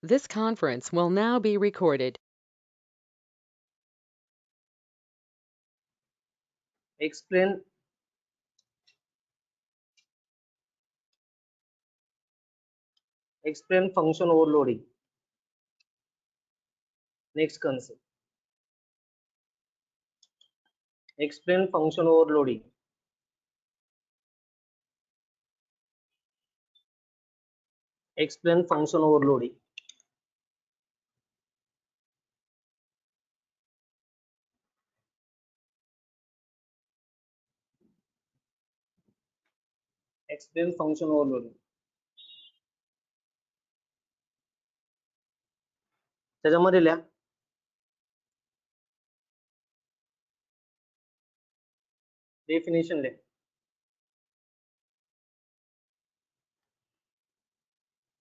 This conference will now be recorded. Explain function overloading. Next concept. Explain function overloading. Explain function overloading. Explain function overloading. त्याच्यामध्ये लिहा definition लिहा.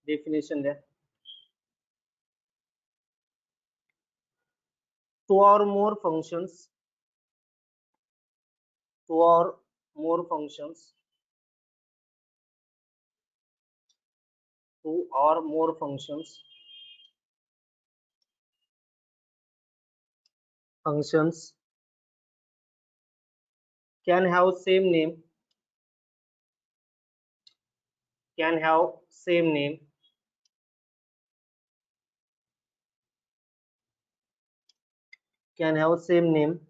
Definition लिहा. Two or more functions. Two or more functions. Two or more functions. Functions can have same name. Can have same name. Can have same name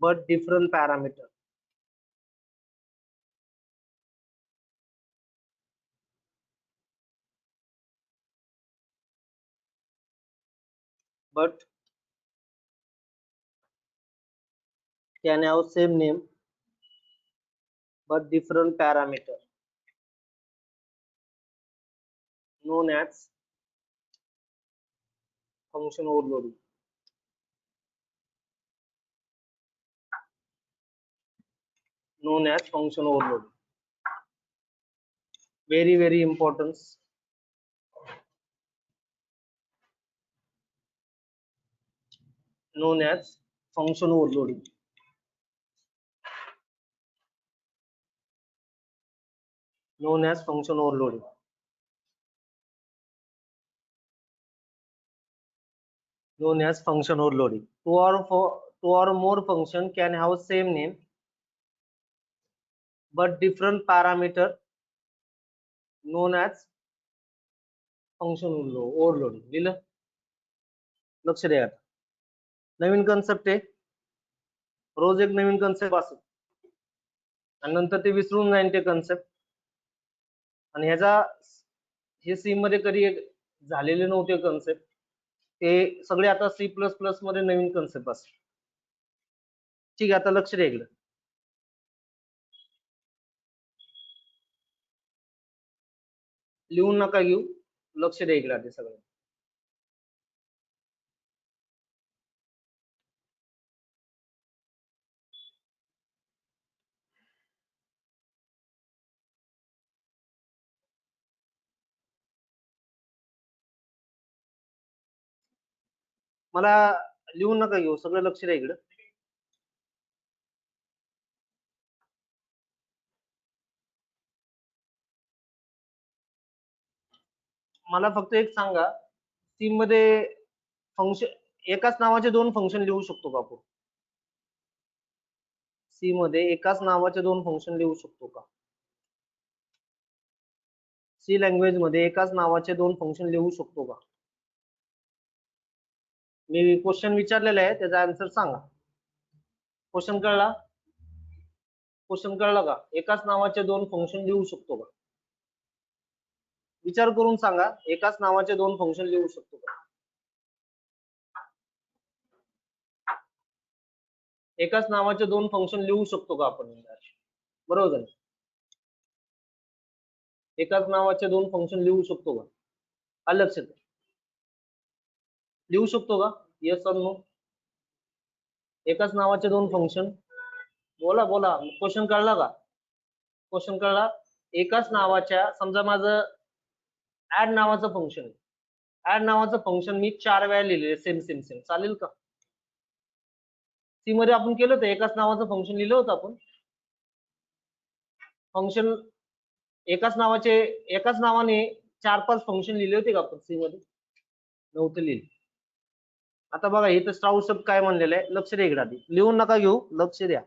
but different parameter. But can have same name but different parameter, known as function overloading. Known as function overloading. Very important. Known as function overloading. Known as function overloading. Known as function overloading. Two or more function can have same name but different parameter, known as function overloading. लिहिलं? लक्ष द्या. नवीन concept आहे, रोज एक नवीन concept असेल आणि नंतर ते विसरून जाईल ते कन्सेप्ट. आणि ह्याचा हे सी मध्ये कधी झालेले नव्हते कन्सेप्ट, ते सगळे आता C++ मध्ये नवीन कन्सेप्ट असतात. ठीक आहे, आता लक्ष द्या इकडे. लिहून नका घेऊ, लक्ष द्या इकडे आधी सगळं. मला लिहून नका घेऊ, सगळं लक्ष द्या इकडे. मला फक्त एक सांगा, सी मध्ये फंक्शन एकाच नावाचे दोन फंक्शन लिहू शकतो का आपण? सी मध्ये एकाच नावाचे दोन फंक्शन लिहू शकतो का? सी लँग्वेज मध्ये एकाच नावाचे दोन फंक्शन लिहू शकतो का? मी क्वेश्चन विचारलेला आहे, त्याचा आन्सर सांगा. क्वेश्चन कळला? क्वेश्चन कळला का? एकाच नावाचे दोन फंक्शन लिहू शकतो का? विचार करून सांगा, एकाच नावाचे दोन फंक्शन लिहू शकतो का? एकाच नावाचे दोन फंक्शन लिहू शकतो का आपण? बरोबर आहे. एकाच नावाचे दोन फंक्शन लिहू शकतो का? आलं लक्षात? लिहू शकतो का? Yes or no? एकाच नावाचे दोन फंक्शन. बोला बोला, क्वेश्चन कळला का? क्वेश्चन कळला? एकाच नावाच्या, समजा माझं ऍड नावाचं फंक्शन आहे, ऍड नावाचं फंक्शन मी 4 वेळा लिहिले सेम सेम सेम, चालेल का? सी मध्ये आपण केलं होतं, एकाच नावाचं फंक्शन लिहिलं होतं आपण. फंक्शन एकाच नावाने 4-5 फंक्शन लिहिले होते का आपण सी मध्ये? नव्हते लिहिले. आता बघा इथं स्ट्राउस शब्द काय म्हणलेलं आहे, लक्ष द्या इकडे आधी, लिहून नका घेऊ, लक्ष द्या.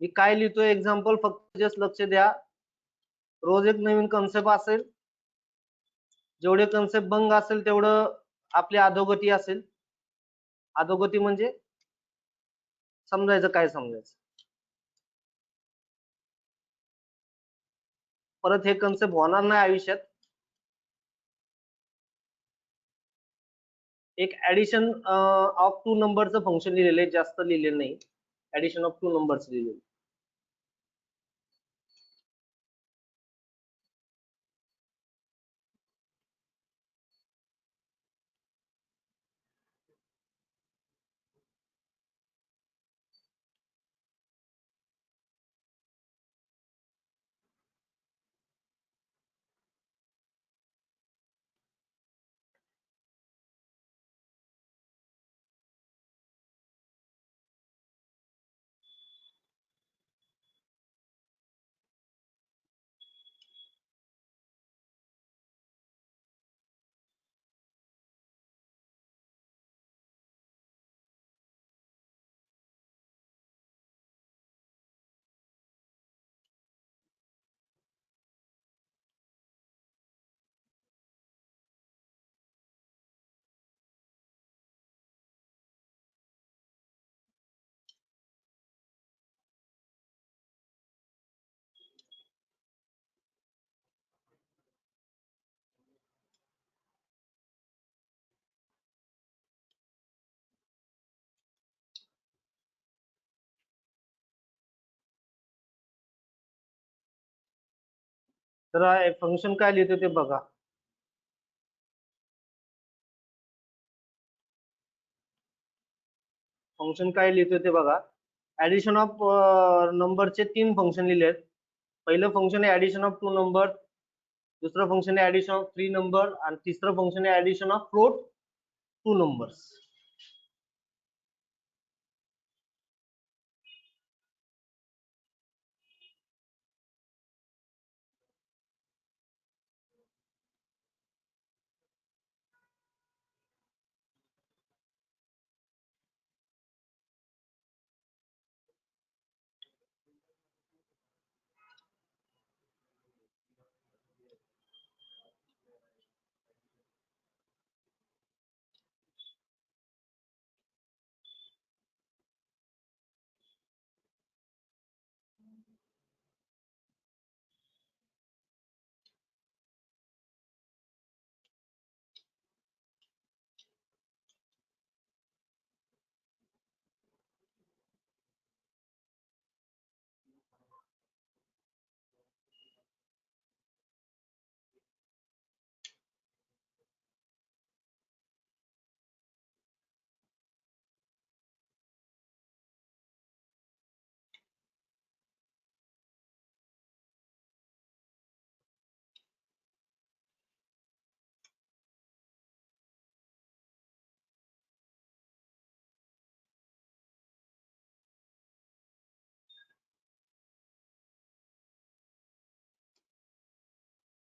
मी काय लिहितोय एक्झाम्पल, फक्त जस्ट लक्ष द्या. रोज एक नवीन कन्सेप्ट असेल, जेवढे कन्सेप्ट भंग असेल तेवढं आपली अधोगती असेल. अधोगती म्हणजे समजायचं काय समजायचं. परत हे कन्सेप्ट होणार नाही आयुष्यात. एक ऍडिशन ऑफ 2 नंबरचं फंक्शन लिहिलेलं आहे, जास्त लिहिलेलं नाही. ऍडिशन ऑफ 2 नंबर्स लिहिलेलं. तर फंक्शन काय लिहितो ते बघा. फंक्शन काय लिहितो ते बघा. ऍडिशन ऑफ नंबरचे 3 फंक्शन लिहिले आहेत. पहिलं फंक्शन आहे ऍडिशन ऑफ 2 नंबर, दुसरं फंक्शन आहे ऍडिशन ऑफ 3 नंबर, आणि तिसरं फंक्शन आहे addition of float 2 numbers.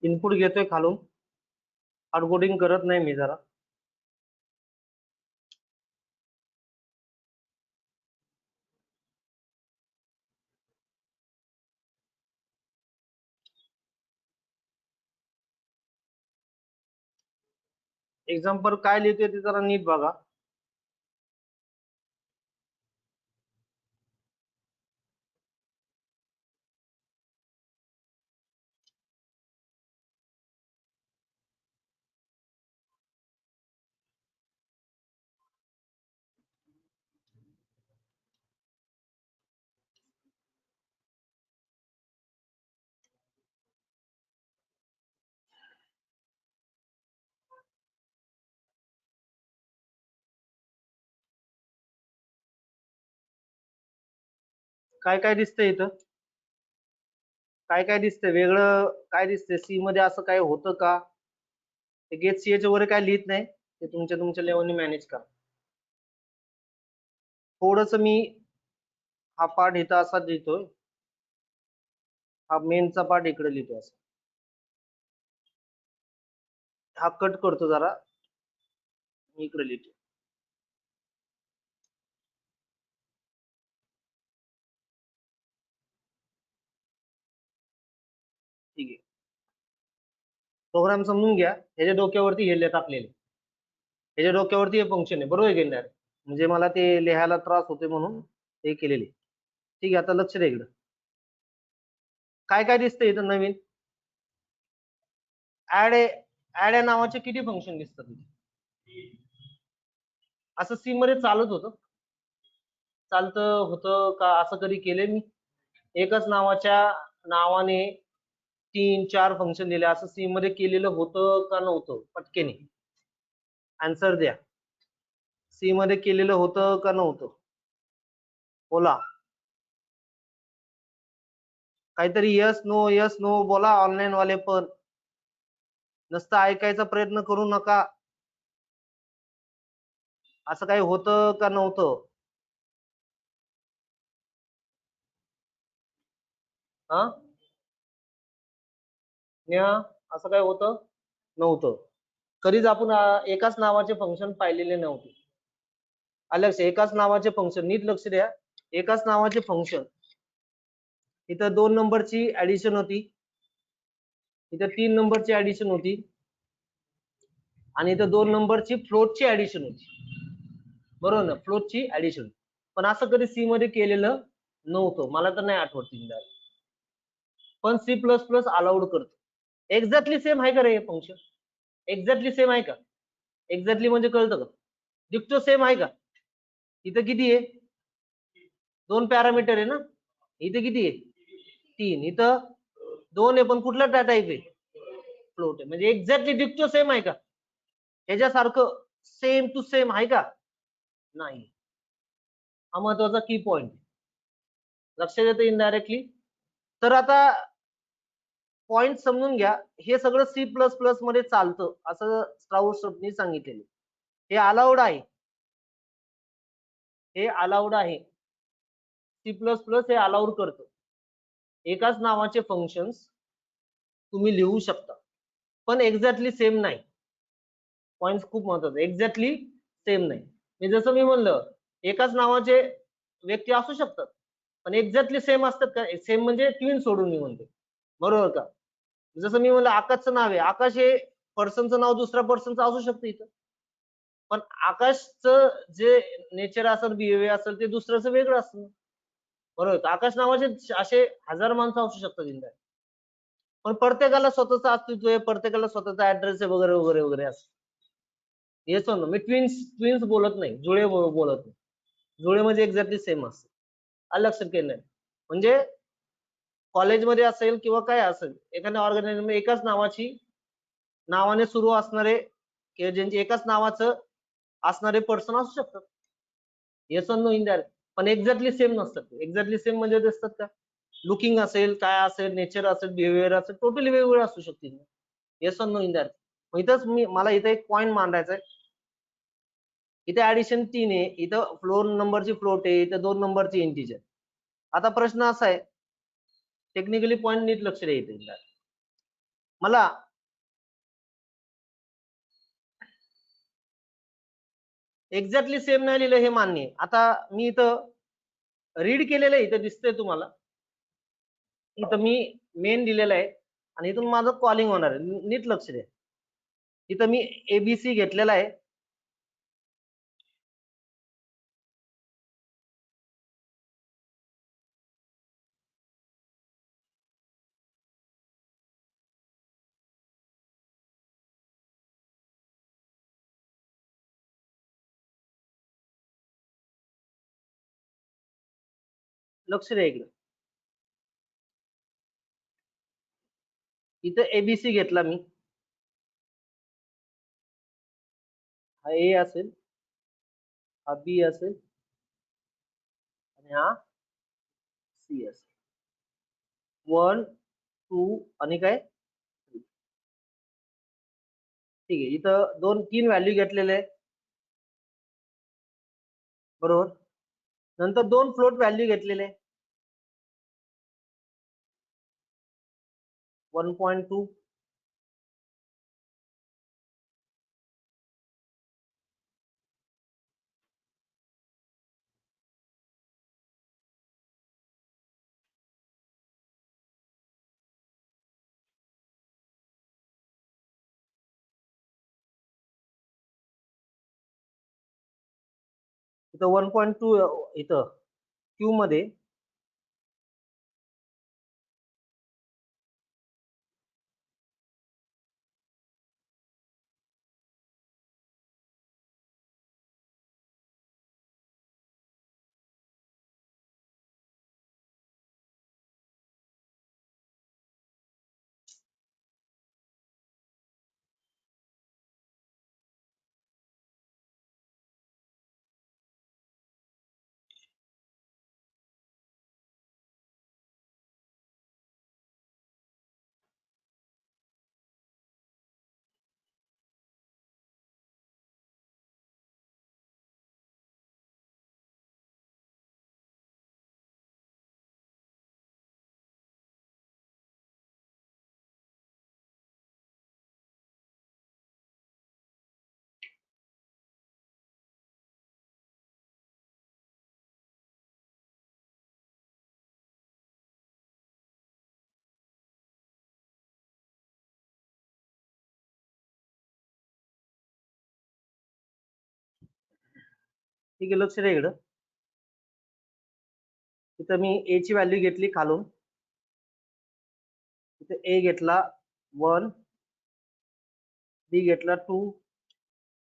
Input घेतोय खालून, हार्डकोडिंग करत नाही मी जरा. एक्झाम्पल काय लिहितोय ते जरा नीट बघा. काय काय दिसतंय इथं? काय काय दिसतंय वेगळं? काय दिसतंय सी मध्ये? असं काय होतं का? ते गेट सीएच वगैरे काय लिहित नाही, ते तुमच्या लेवलनी मॅनेज करा. थोडस मी हा पार्ट इथं असा देतोय. हा मेनचा पार्ट इकडे लिहितो असं. हा कट करतो जरा, इकडे लिहितो. ठीक आहे, प्रोग्राम समजून घ्या. ह्याच्या डोक्यावरती हे टाकलेले, ह्याच्या डोक्यावरती हे फंक्शन आहे, बरोबर आहे की नाही? म्हणजे मला ते लिहायला त्रास होते म्हणून हे केलेले. ठीक आहे, आता लक्ष द्या इकडं. काय काय दिसतंय इथं नवीन? ऍड या नावाचे किती फंक्शन दिसतात? असं सी मध्ये चालत होतं, चालतं होतं का? असं कधी केले मी? एकच नावाने 3-4 फंक्शन दिले, असं सी मध्ये केलेलं होतं का नव्हतं? पटकेने आन्सर द्या. सी मध्ये केलेलं होतं का नव्हतं? बोला काहीतरी. यस नो बोला. ऑनलाईन वाले पण नुसतं ऐकायचा प्रयत्न करू नका. असं काही होतं का नव्हतं? हा, असं काय होतं नव्हतं? कधीच आपण एकाच नावाचे फंक्शन पाहिलेले नव्हते. अलग एकाच नावाचे फंक्शन, नीट लक्ष द्या. एकाच नावाचे फंक्शन, इथं 2 नंबरची ऍडिशन होती, इथं 3 नंबरची ऍडिशन होती, आणि इथं 2 नंबरची फ्लोटची ऍडिशन होती, बरोबर ना? फ्लोटची ऍडिशन. पण असं कधी सी मध्ये केलेलं नव्हतं, मला तर नाही आठवत. पण सी प्लस प्लस अलाउड करतो. एक्झॅक्टली सेम आहे का रे हे फंक्शन? एक्झॅक्टली सेम आहे का? एक्झॅक्टली म्हणजे कळतं का? डिक्टो सेम आहे का? इथं किती आहे? 2 पॅरामीटर आहे ना. इथं किती आहे? 3. इथं 2 आहे, पण कुठला टाईप आहे? फ्लोट आहे. म्हणजे एक्झॅक्टली डिक्टो सेम आहे का? ह्याच्यासारखं सेम टू सेम आहे का? नाही. हा महत्वाचा की पॉइंट, लक्षात येतं इनडायरेक्टली. तर आता पॉइंट समजून घ्या. हे सगळं सी प्लस प्लस मध्ये चालतं असं स्ट्राउसने सांगितलेलं. हे अलाउड आहे, हे अलाउड आहे. सी प्लस प्लस हे अलाउड करतं. एकाच नावाचे फंक्शन्स तुम्ही लिहू शकता, पण एक्झॅक्टली सेम नाही. पॉइंट खूप महत्वाचा, एक्झॅक्टली सेम नाही. मी जसं मी म्हणलं, एकाच नावाचे व्यक्ती असू शकतात, पण एक्झॅक्टली सेम असतात का? सेम म्हणजे ट्विन सोडून मी म्हणतो, बरोबर का? जसं मी म्हणलं आकाशचं नाव आहे, आकाश हे पर्सनचं नाव दुसऱ्या पर्सनचं असू शकतं इथं, पण आकाशचं जे नेचर असेल, बिहेवियर असेल, ते दुसऱ्याचं वेगळं असतं, बरोबर? आकाश नावाचे असे 1000 माणसं असू शकतात इंडियात, पण प्रत्येकाला स्वतःचं अस्तित्व आहे, प्रत्येकाला स्वतःचा ऍड्रेस आहे, वगैरे वगैरे वगैरे असं. येस ना, मी ट्विन्स बोलत नाही, जुळे बोलत नाही. जुळे म्हणजे एक्झॅक्टली सेम असतं. आलं लक्षात केलं? म्हणजे कॉलेजमध्ये असेल किंवा काय असेल, एखाद्या ऑर्गनायझेशन मध्ये एकाच नावाने सुरू असणारे किंवा ज्यांचे एकाच नावाचं असणारे पर्सन असू शकतात. Yes no indirect. पण एक्झॅक्टली सेम नसतात. एक्झॅक्टली सेम म्हणजे असतात का? लुकिंग असेल, काय असेल, नेचर असेल, बिहेवियर असेल, टोटली वेगवेगळं असू शकतील. Yes no indirect. इथंच मला इथं एक पॉईंट मांडायचा आहे. इथे ऍडिशन 3 आहे, इथं फ्लोर नंबरची फ्लोट आहे, इथं 2 नंबरची इंटिजर. आता प्रश्न असा आहे, टेक्निकली पॉईंट नीट लक्ष द्यायचं. मला एक्झॅक्टली सेम नाही लिहिलं हे मान्य आहे. आता मी इथं रीड केलेलं आहे, इथं दिसतंय तुम्हाला. इथं मी मेन दिलेलं आहे आणि इथून माझं कॉलिंग होणार आहे, नीट लक्ष द्या. इथं मी एबीसी घेतलेला आहे, लक्ष द्या इकडे. इथं एबीसी घेतला मी, हा ए असेल, हा बी असेल आणि हा सी असेल. 1 2 आणि काय, ठीक आहे. इथं 2-3 व्हॅल्यू घेतलेले आहे, बरोबर. नंतर 2 फ्लोट व्हॅल्यू घेतलेले, 1.2, इथं 1.2 इथं क्यू मध्ये ठीक आहे, लक्ष द्या इकडं. इथं मी ए ची व्हॅल्यू घेतली खालून, इथे ए घेतला 1, बी घेतला 2,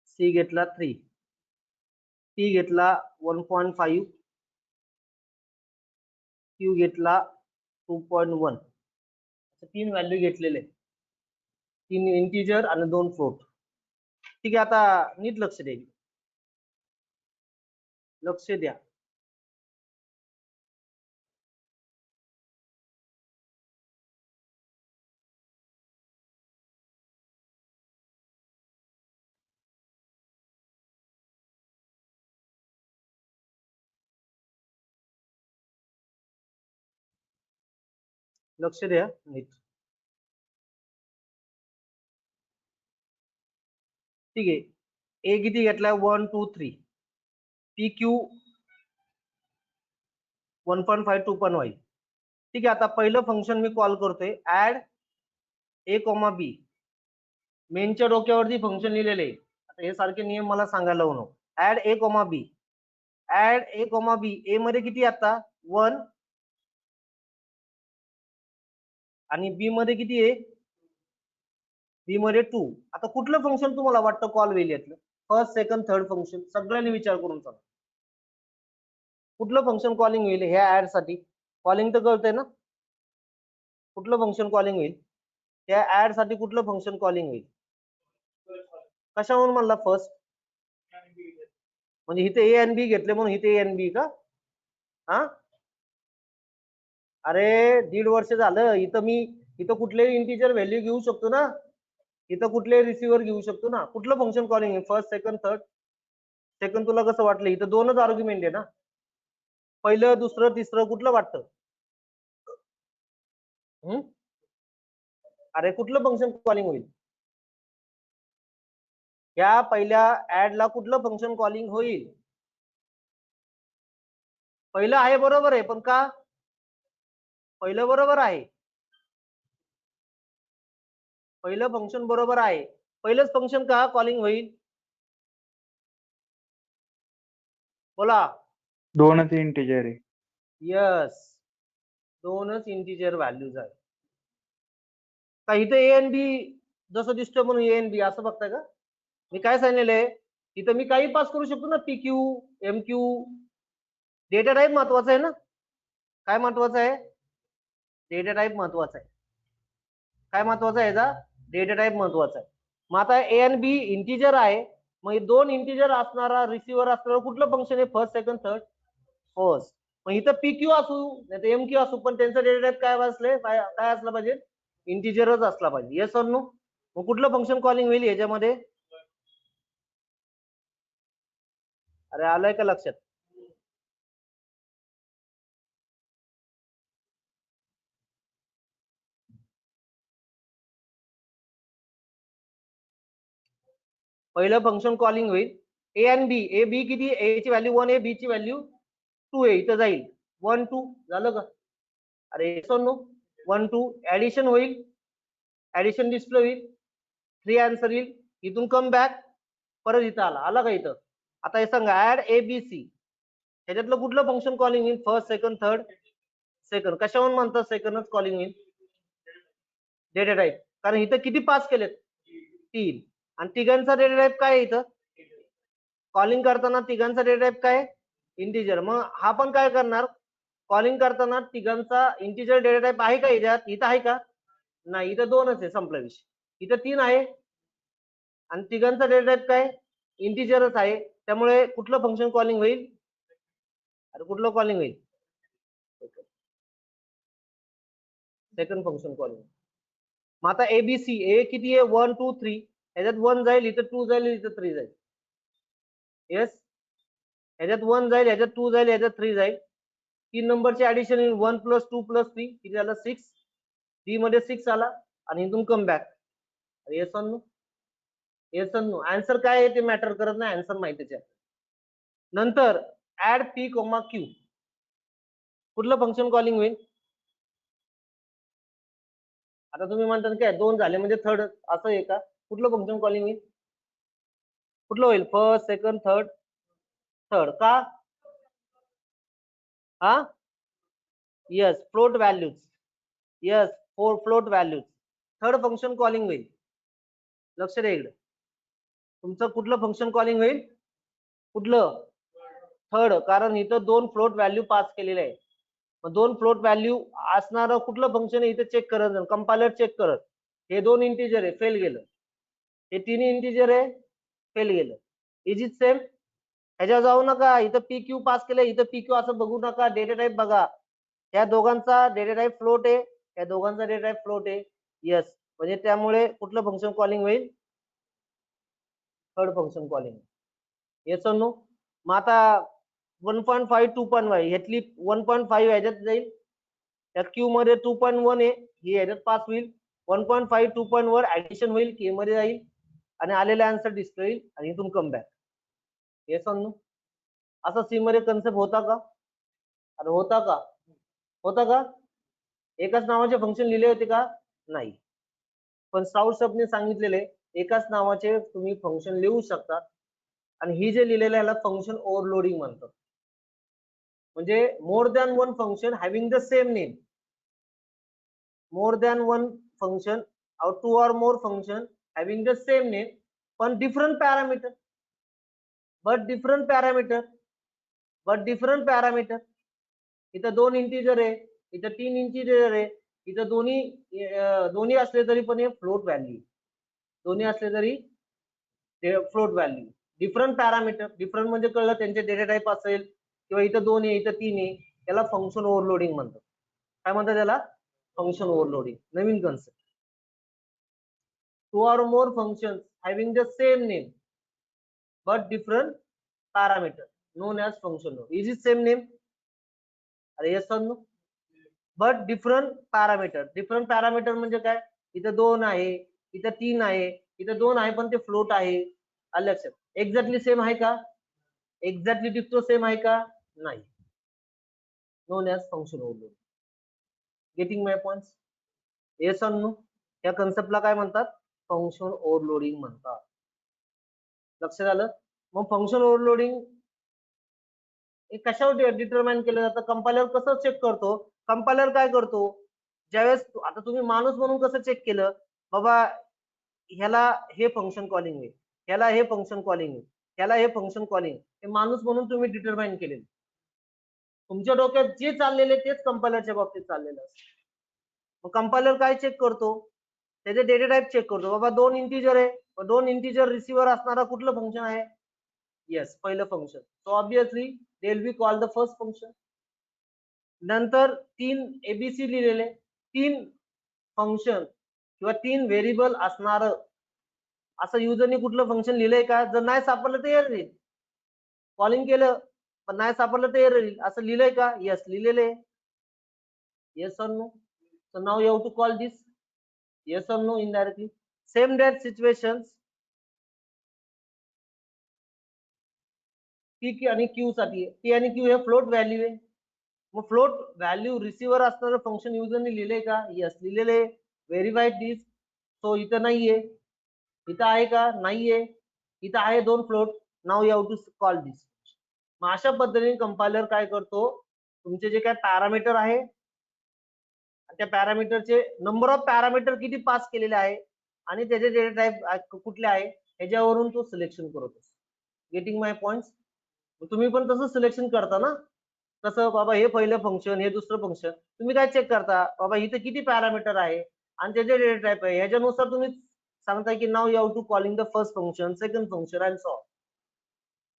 सी घेतला 3, टी घेतला 1.5, क्यू घेतला 2.1. तीन व्हॅल्यू घेतलेले, 3 इंटिजर आणि 2 फ्लोट. ठीक आहे, आता नीट लक्ष द्या, लक्ष द्या. लक्ष द्या नीट. ठीक आहे, ए किती घेतलाय 1 2 3, पी क्यू 1.5 2.1. ठीक आहे, आता पहिलं फंक्शन मी कॉल करतोय ऍड ए कॉमा बी. मेनच्या डोक्यावरती फंक्शन लिहिलेले. आता हे सारखे नियम मला सांगायला लावू नको. ऍड ए कॉमा बी, ऍड ए कॉमा बी. ए मध्ये किती आता 1 आणि बी मध्ये किती आहे, बी मध्ये 2. आता कुठलं फंक्शन तुम्हाला वाटतं कॉल होईल यातलं? फर्स्ट सेकंड थर्ड फंक्शन सगळ्यांनी विचार करून सांगा. कुठलं फंक्शन कॉलिंग होईल ह्या ऍड साठी? कॉलिंग तर कळतंय ना, कुठलं फंक्शन कॉलिंग होईल त्या ऍड साठी? कुठलं फंक्शन कॉलिंग होईल? कशावरून म्हणला फर्स्ट? म्हणजे इथे ए आणि बी घेतले म्हणून इथे ए आणि बी का? हा, अरे 1.5 वर्ष झालं इथं मी, इथं कुठलेही इंटिजर व्हॅल्यू घेऊ शकतो ना, इथं कुठलेही रिसिव्हर घेऊ शकतो ना. कुठलं फंक्शन कॉलिंग आहे? First second third. सेकंड तुला कसं वाटलं? इथं दोनच आर्ग्युमेंट आहे ना, पहिलं दुसरं तिसरं, कुठलं वाटतं? अरे कुठलं फंक्शन कॉलिंग होईल या पहिल्या ऍड ला? कुठलं फंक्शन कॉलिंग होईल? पहिलं आहे, बरोबर आहे, पण का? पहिलं बरोबर आहे, पहिलं फंक्शन बरोबर आहे. पहिलंच फंक्शन का कॉलिंग होईल? बोला. दोनच इंटिजर आहे. यस, दोनच इंटिजर व्हॅल्यूज आहेत. का इथे ए आणि बी जसं दिसतोय म्हणून ए आणि बी असं बघताय का? मी काय सांगितलेलं आहे, इथं मी काही पास करू शकतो ना, P Q M Q. Data type महत्वाचा आहे ना. काय महत्वाचं आहे? डेटा टाईप महत्वाचा आहे. काय महत्वाचं आहे याचा? डेटा टाईप महत्वाचा आहे. मग आता ए आणि बी इंटिजर आहे, मग दोन इंटिजर असणारा रिसिव्हर असणारा कुठलं फंक्शन आहे? First second third. फर्स्ट. मग इथं पी क्यू असू नाही तर एम क्यू असू, पण त्यांचं डेटा टाईप काय असले, काय असलं पाहिजे? इंटिजरच असला पाहिजे. Yes or no? मग कुठलं फंक्शन कॉलिंग होईल याच्यामध्ये? अरे आलंय का लक्षात? पहिलं फंक्शन कॉलिंग होईल ए आणि बी. ए बी किती, ए ची व्हॅल्यू 1 आहे, बी ची व्हॅल्यू 2 आहे. इथं जाईल 1 2 झालं का? अरे नो 1 2 ऍडिशन होईल, ऍडिशन डिस्प्ले होईल, 3 आन्सर येईल. इथून कम बॅक परत इथं आला का इथं? आता हे सांगा ऍड ए बी सी, ह्याच्यातलं कुठलं फंक्शन कॉलिंग येईल? First, second, third. सेकंड. कशावरून म्हणतात सेकंडच कॉलिंग येईल? Data type. कारण इथं किती पास केलेत? 3. आणि तिघांचा डेटा टाईप काय आहे इथं? कॉलिंग करताना तिघांचा डेटा टाईप काय? इंटिजर. मग हा पण काय करणार? कॉलिंग करताना तिघांचा इंटिजर डेटा टाईप आहे का याच्यात? इथं आहे का? नाही, इथं 2च आहे, संपला विषय. इथं 3 आहे आणि तिघांचा डेटा टाईप काय? इंटिजरच आहे. त्यामुळे कुठलं फंक्शन कॉलिंग होईल? अरे कुठलं कॉलिंग होईल? Second function calling. मग आता एबीसी, ए किती आहे? 1 2 3. ह्याच्यात 1 जाईल, इथं 2 जाईल, इथं 3 जाईल. येस, ह्याच्यात 1 जाईल, ह्याच्यात 2 जाईल, ह्याच्यात 3 जाईल. 3 नंबरचे ऍडिशन येईल, 1 + 2 + 3 किती झालं? 6. बी मध्ये 6 आला आणि इथून come back. Yes or no? Yes or no? Answer काय आहे ते मॅटर करत नाही, आन्सर माहितीच आहे. नंतर ऍड पी कोमा क्यू, कुठलं फंक्शन कॉलिंग होईल? आता तुम्ही म्हणता काय 2 झाले म्हणजे थर्ड असं आहे का? कुठलं फंक्शन कॉलिंग होईल? कुठलं होईल? First, second, third. थर्ड का? हा, yes, float values. Yes, float values. Third function calling होईल. लक्ष द्या इकडे. तुमचं कुठलं फंक्शन कॉलिंग होईल? कुठलं? थर्ड. कारण इथं 2 फ्लोट व्हॅल्यू पास केलेले आहे. मग 2 फ्लोट व्हॅल्यू असणारं कुठलं फंक्शन आहे इथे चेक करत, कंपायलर चेक करत. हे 2 इंटिजर आहे, फेल गेलं. हे 3 इंटिजर आहे, फेल गेलं. Is it same? ह्याच्यावर जाऊ नका, इथं पी क्यू पास केलं, इथं पी क्यू असं बघू नका. डेटा टाईप बघा, या दोघांचा डेटा टाईप फ्लोट आहे, या दोघांचा डेटा टाईप फ्लोट आहे. यस, म्हणजे त्यामुळे कुठलं फंक्शन कॉलिंग होईल? Third function calling. Yes or no? मग आता 1.5 2.5 ह्यातली 1.5 ह्याच्यात जाईल, त्या क्यू मध्ये 2.1 आहे, ही ह्याच्यात पास होईल. 1.5 2.1 वर ऍडिशन होईल, के मध्ये जाईल आणि आलेला आन्सर डिस्प्ले होईल आणि इथून come back. Yes or no? असं सी मध्ये कन्सेप्ट होता का? अरे होता का? होता का? एकाच नावाचे फंक्शन लिहिले होते का? नाही. पण साऊथ सबने सांगितलेले एकाच नावाचे तुम्ही फंक्शन लिहू शकता. आणि ही जे लिहिलेलं याला फंक्शन ओव्हरलोडिंग म्हणतात. म्हणजे more than one function having the same name. More than one function or 2 or more function having the same name पण different parameter. but different parameter. इथं 2 इंटिजर आहे, इथं 3 इंटिजर आहे, इथं दोन्ही असले तरी पण हे फ्लोट व्हॅल्यू, दोन्ही असले तरी float value. Different parameter, different म्हणजे कळलं त्यांचे डेटा टाईप असेल किंवा इथं 2 आहे, इथं 3 आहे, त्याला फंक्शन ओव्हरलोडिंग म्हणतात. काय म्हणतात त्याला? Function overloading. Naveen concept. 2 or more functions having the same name but different parameter known as function node. Is it same name? Yes or no? But different parameter. Different parameter म्हणजे काय? इथं 2 आहे, इथं 3 आहे, इथं 2 आहे पण ते फ्लोट आहे. आलं लक्षात? एक्झॅक्टली सेम आहे का? एक्झॅक्टली डिक्टो सेम आहे का? नाही. known as function overloading. Getting my points? Yes or no? या कन्सेप्टला काय म्हणतात? फंक्शन ओव्हरलोडिंग म्हणतात. लक्षात आलं? मग फंक्शन ओव्हरलोडिंग हे कशावर डिटरमाइन केलं जातं? कंपायलर कसं चेक करतो? कंपायलर काय करतो? ज्यावेळेस आता तुम्ही माणूस म्हणून कसं चेक केलं बाबा ह्याला हे फंक्शन कॉलिंग आहे, ह्याला हे फंक्शन कॉलिंग आहे, ह्याला हे फंक्शन कॉलिंग, हे माणूस म्हणून तुम्ही डिटरमाइन केलेलं. तुमच्या डोक्यात जे चाललेले तेच कंपायलरच्या बाबतीत चाललेलं असतं. मग कंपायलर काय चेक करतो? त्याचे डेटा टाईप चेक करतो. बाबा 2 इंटिजर आहे, 2 इंटिजर रिसिव्हर असणारा कुठलं फंक्शन आहे? येस, पहिलं function. So obviously they will be called the first function. नंतर 3 एबीसी लिहिलेले, 3 फंक्शन किंवा 3 व्हेरिएबल असणार असं युजरने कुठलं फंक्शन लिहिलंय का? जर नाही सापडलं तर एरर येईल. कॉलिंग केलं पण नाही सापडलं तर एरर येईल. असं लिहिलंय का? येस, लिहिलेलं आहे. Yes or no? So now you have to call this yes or no indirectly. Same that situations P आणि क्यू साठी आहे. पी आणि क्यू हे फ्लोट व्हॅल्यू आहे. मग फ्लोट व्हॅल्यू रिसिव्हर असणारं फंक्शन युजरने लिहिलंय का? यस लिहिलेलं आहे. व्हेरीफाईड दिस. सो इथं नाहीये. इथं आहे का? नाहीये. इथं आहे दोन float. Now you have to call this. मग अशा पद्धतीने कंपायलर काय करतो, तुमचे जे काय पॅरामीटर आहे त्या पॅरामीटरचे नंबर ऑफ पॅरामीटर किती पास केलेले आहे आणि त्याचे डेटा टाईप कुठले आहे ह्याच्यावरून तो सिलेक्शन करतो. Getting my points. तुम्ही पण तसं सिलेक्शन करता ना, कसं बाबा हे पहिलं फंक्शन, हे दुसरं फंक्शन. तुम्ही काय चेक करता, बाबा इथे किती पॅरामीटर आहे आणि त्याचे डेटा टाईप आहे, ह्याच्यानुसार तुम्ही सांगताय की now you have to calling the first function, second function and so.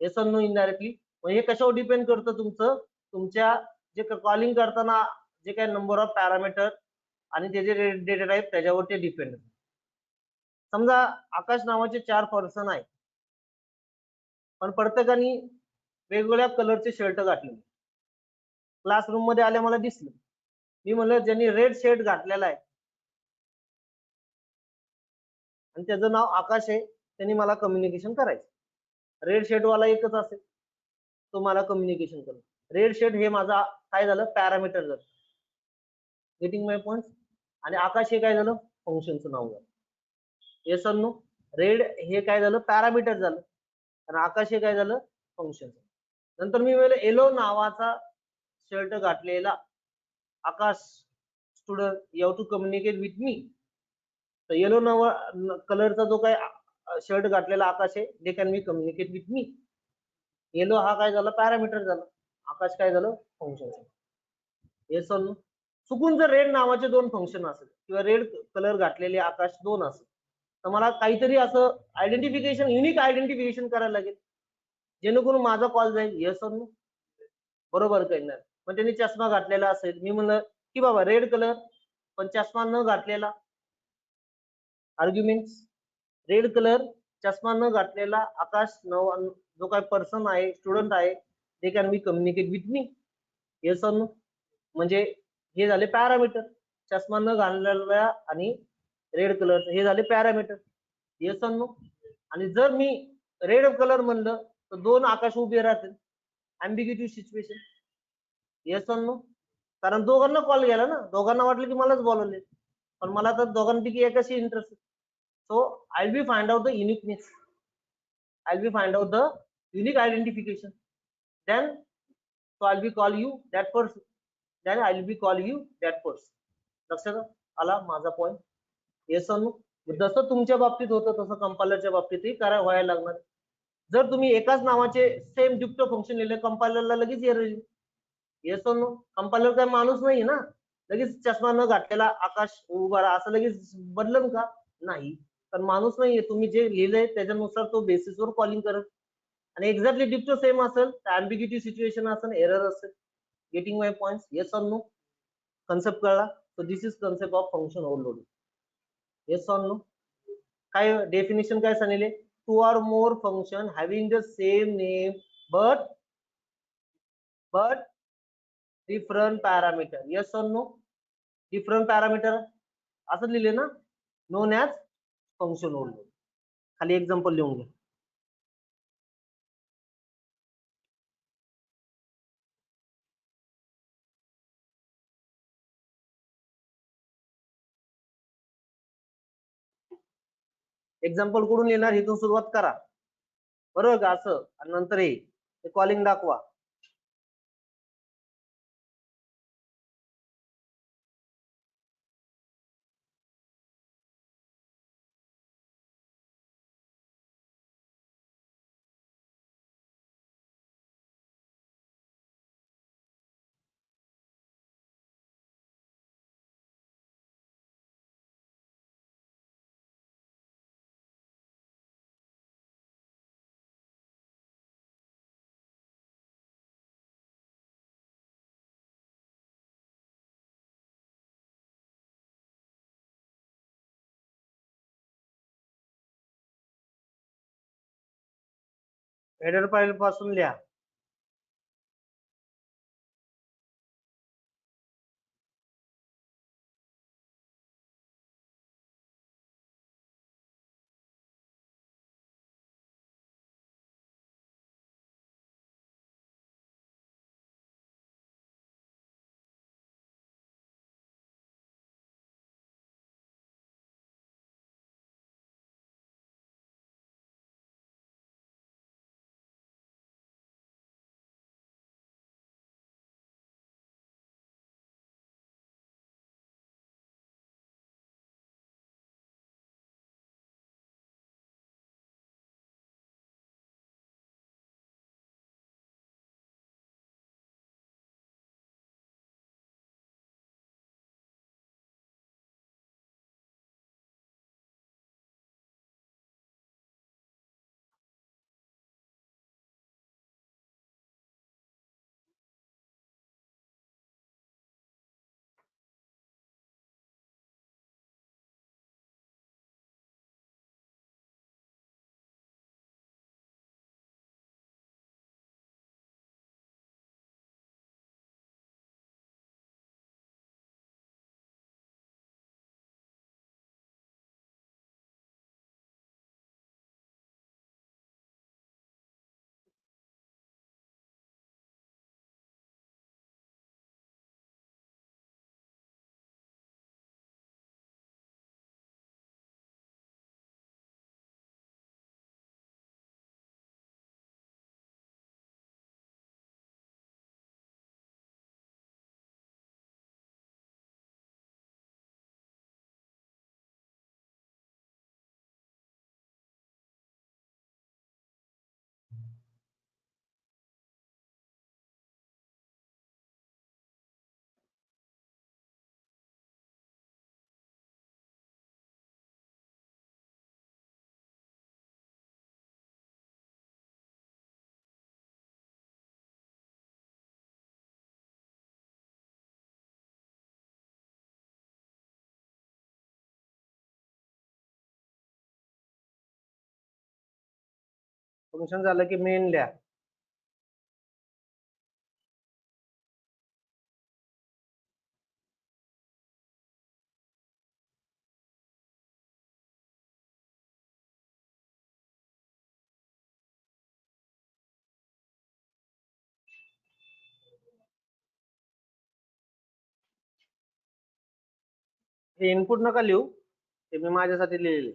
Yes or no indirectly. हे कशावर डिपेंड करतं तुमचं, तुमच्या जे कॉलिंग करताना जे काही नंबर ऑफ पॅरामीटर आणि त्याचे डेटा टाईप त्याच्यावर ते डिपेंड. समजा आकाश नावाचे 4 पर्सन आहे, पण प्रत्येकाने वेगवेगळ्या कलरचे शर्ट घातले. क्लासरूम मध्ये आले मला दिसलं, मी म्हणलं ज्यांनी रेड शर्ट घातलेला आहे आणि त्याचं नाव आकाश आहे, त्यांनी मला कम्युनिकेशन करायचं. रेड शर्ट वाला एकच असेल, तो मला कम्युनिकेशन करेल. रेड शर्ट हे माझा काय झालं, पॅरामीटर झालं. Getting my point. आणि आकाश हे काय झालं, फंक्शनचं नाव झालं. Yes or no. रेड हे काय झालं, पॅरामीटर झालं आणि आकाश हे काय झालं, फंक्शन. नंतर मी वेळेला येलो नावाचा शर्ट घातलेला Akash student you have to communicate with me. तर येलो नावा कलरचा जो काय शर्ट घातलेला आकाश आहे, they can me communicate with me. Yellow हा काय झाला, पॅरामीटर झाला. आकाश काय झालं, फंक्शन. Yes or no. चुकून जर रेड नावाचे दोन फंक्शन असेल किंवा रेड कलर घातलेले आकाश दोन असेल, तर मला काहीतरी असं आयडेंटिफिकेशन, युनिक आयडेंटिफिकेशन करायला लागेल, जेणेकरून माझा कॉल जाईल येस और नो. बरोबर काही नाही. मग त्यांनी चष्मा घातलेला असेल, मी म्हणलं की बाबा रेड कलर पण चष्मा न घातलेला, आर्ग्युमेंट. रेड कलर चष्मा न घातलेला आकाश जो काय पर्सन आहे, स्टुडंट आहे, ते can me communicate with me. Yes or no. म्हणजे हे झाले पॅरामीटर, चष्मा न घाललेला आणि रेड कलर हे झाले पॅरामीटर. Yes or no. आणि जर मी रेड कलर म्हणलं तर दोन आकाश उभे राहतील, अँबिग्युटी सिच्युएशन. Yes or no. कारण दोघांना कॉल गेला ना, दोघांना वाटलं की मलाच बोलवले, पण मला तर दोघांपैकी एकाशी interest. So I will be find out the uniqueness, I will be find out the unique identification, then so I'll be call you that person, then I will be call you that person. लक्षात आला माझा point. Yes or no. जसं तुमच्या बाबतीत होतं तसं कंपायलरच्या बाबतीतही करायला व्हायला लागणार. जर तुम्ही एकाच नावाचे सेम डिक्टो फंक्शन लिहिले, कंपायलरला लगेच एरर येईल. Yes or no. कंपायलर काय माणूस नाही ना, लगेच चष्मा न घातलेला आकाश उभा राहा असं लगेच बदलन का? नाही. तर माणूस नाहीये, तुम्ही जे लिहिलंय त्याच्यानुसार तो बेसिसवर कॉलिंग करत आणि एक्झॅक्टली डिक्टो सेम असेल तर अँबिग्युटी सिच्युएशन असेल, एरर असेल. Getting my points. Yes or no. Concept कळला. So this is concept of function overloading. Yes or no. काय डेफिनेशन काय सांगितले, two or more function having the same name but different parameter. Yes or no. Different parameter असं लिहिले ना, known as function overload. खाली example लिहून घ्या. Example कुठून लिहिणार, इथून सुरुवात करा, बरोबर का? असं आणि नंतर हे कॉलिंग दाखवा. हेडर फाईल पासून लिहा. फंक्शन झालं की मेन लिहा. हे इनपुट नका लिहू, ते मी माझ्यासाठी लिहिलेले.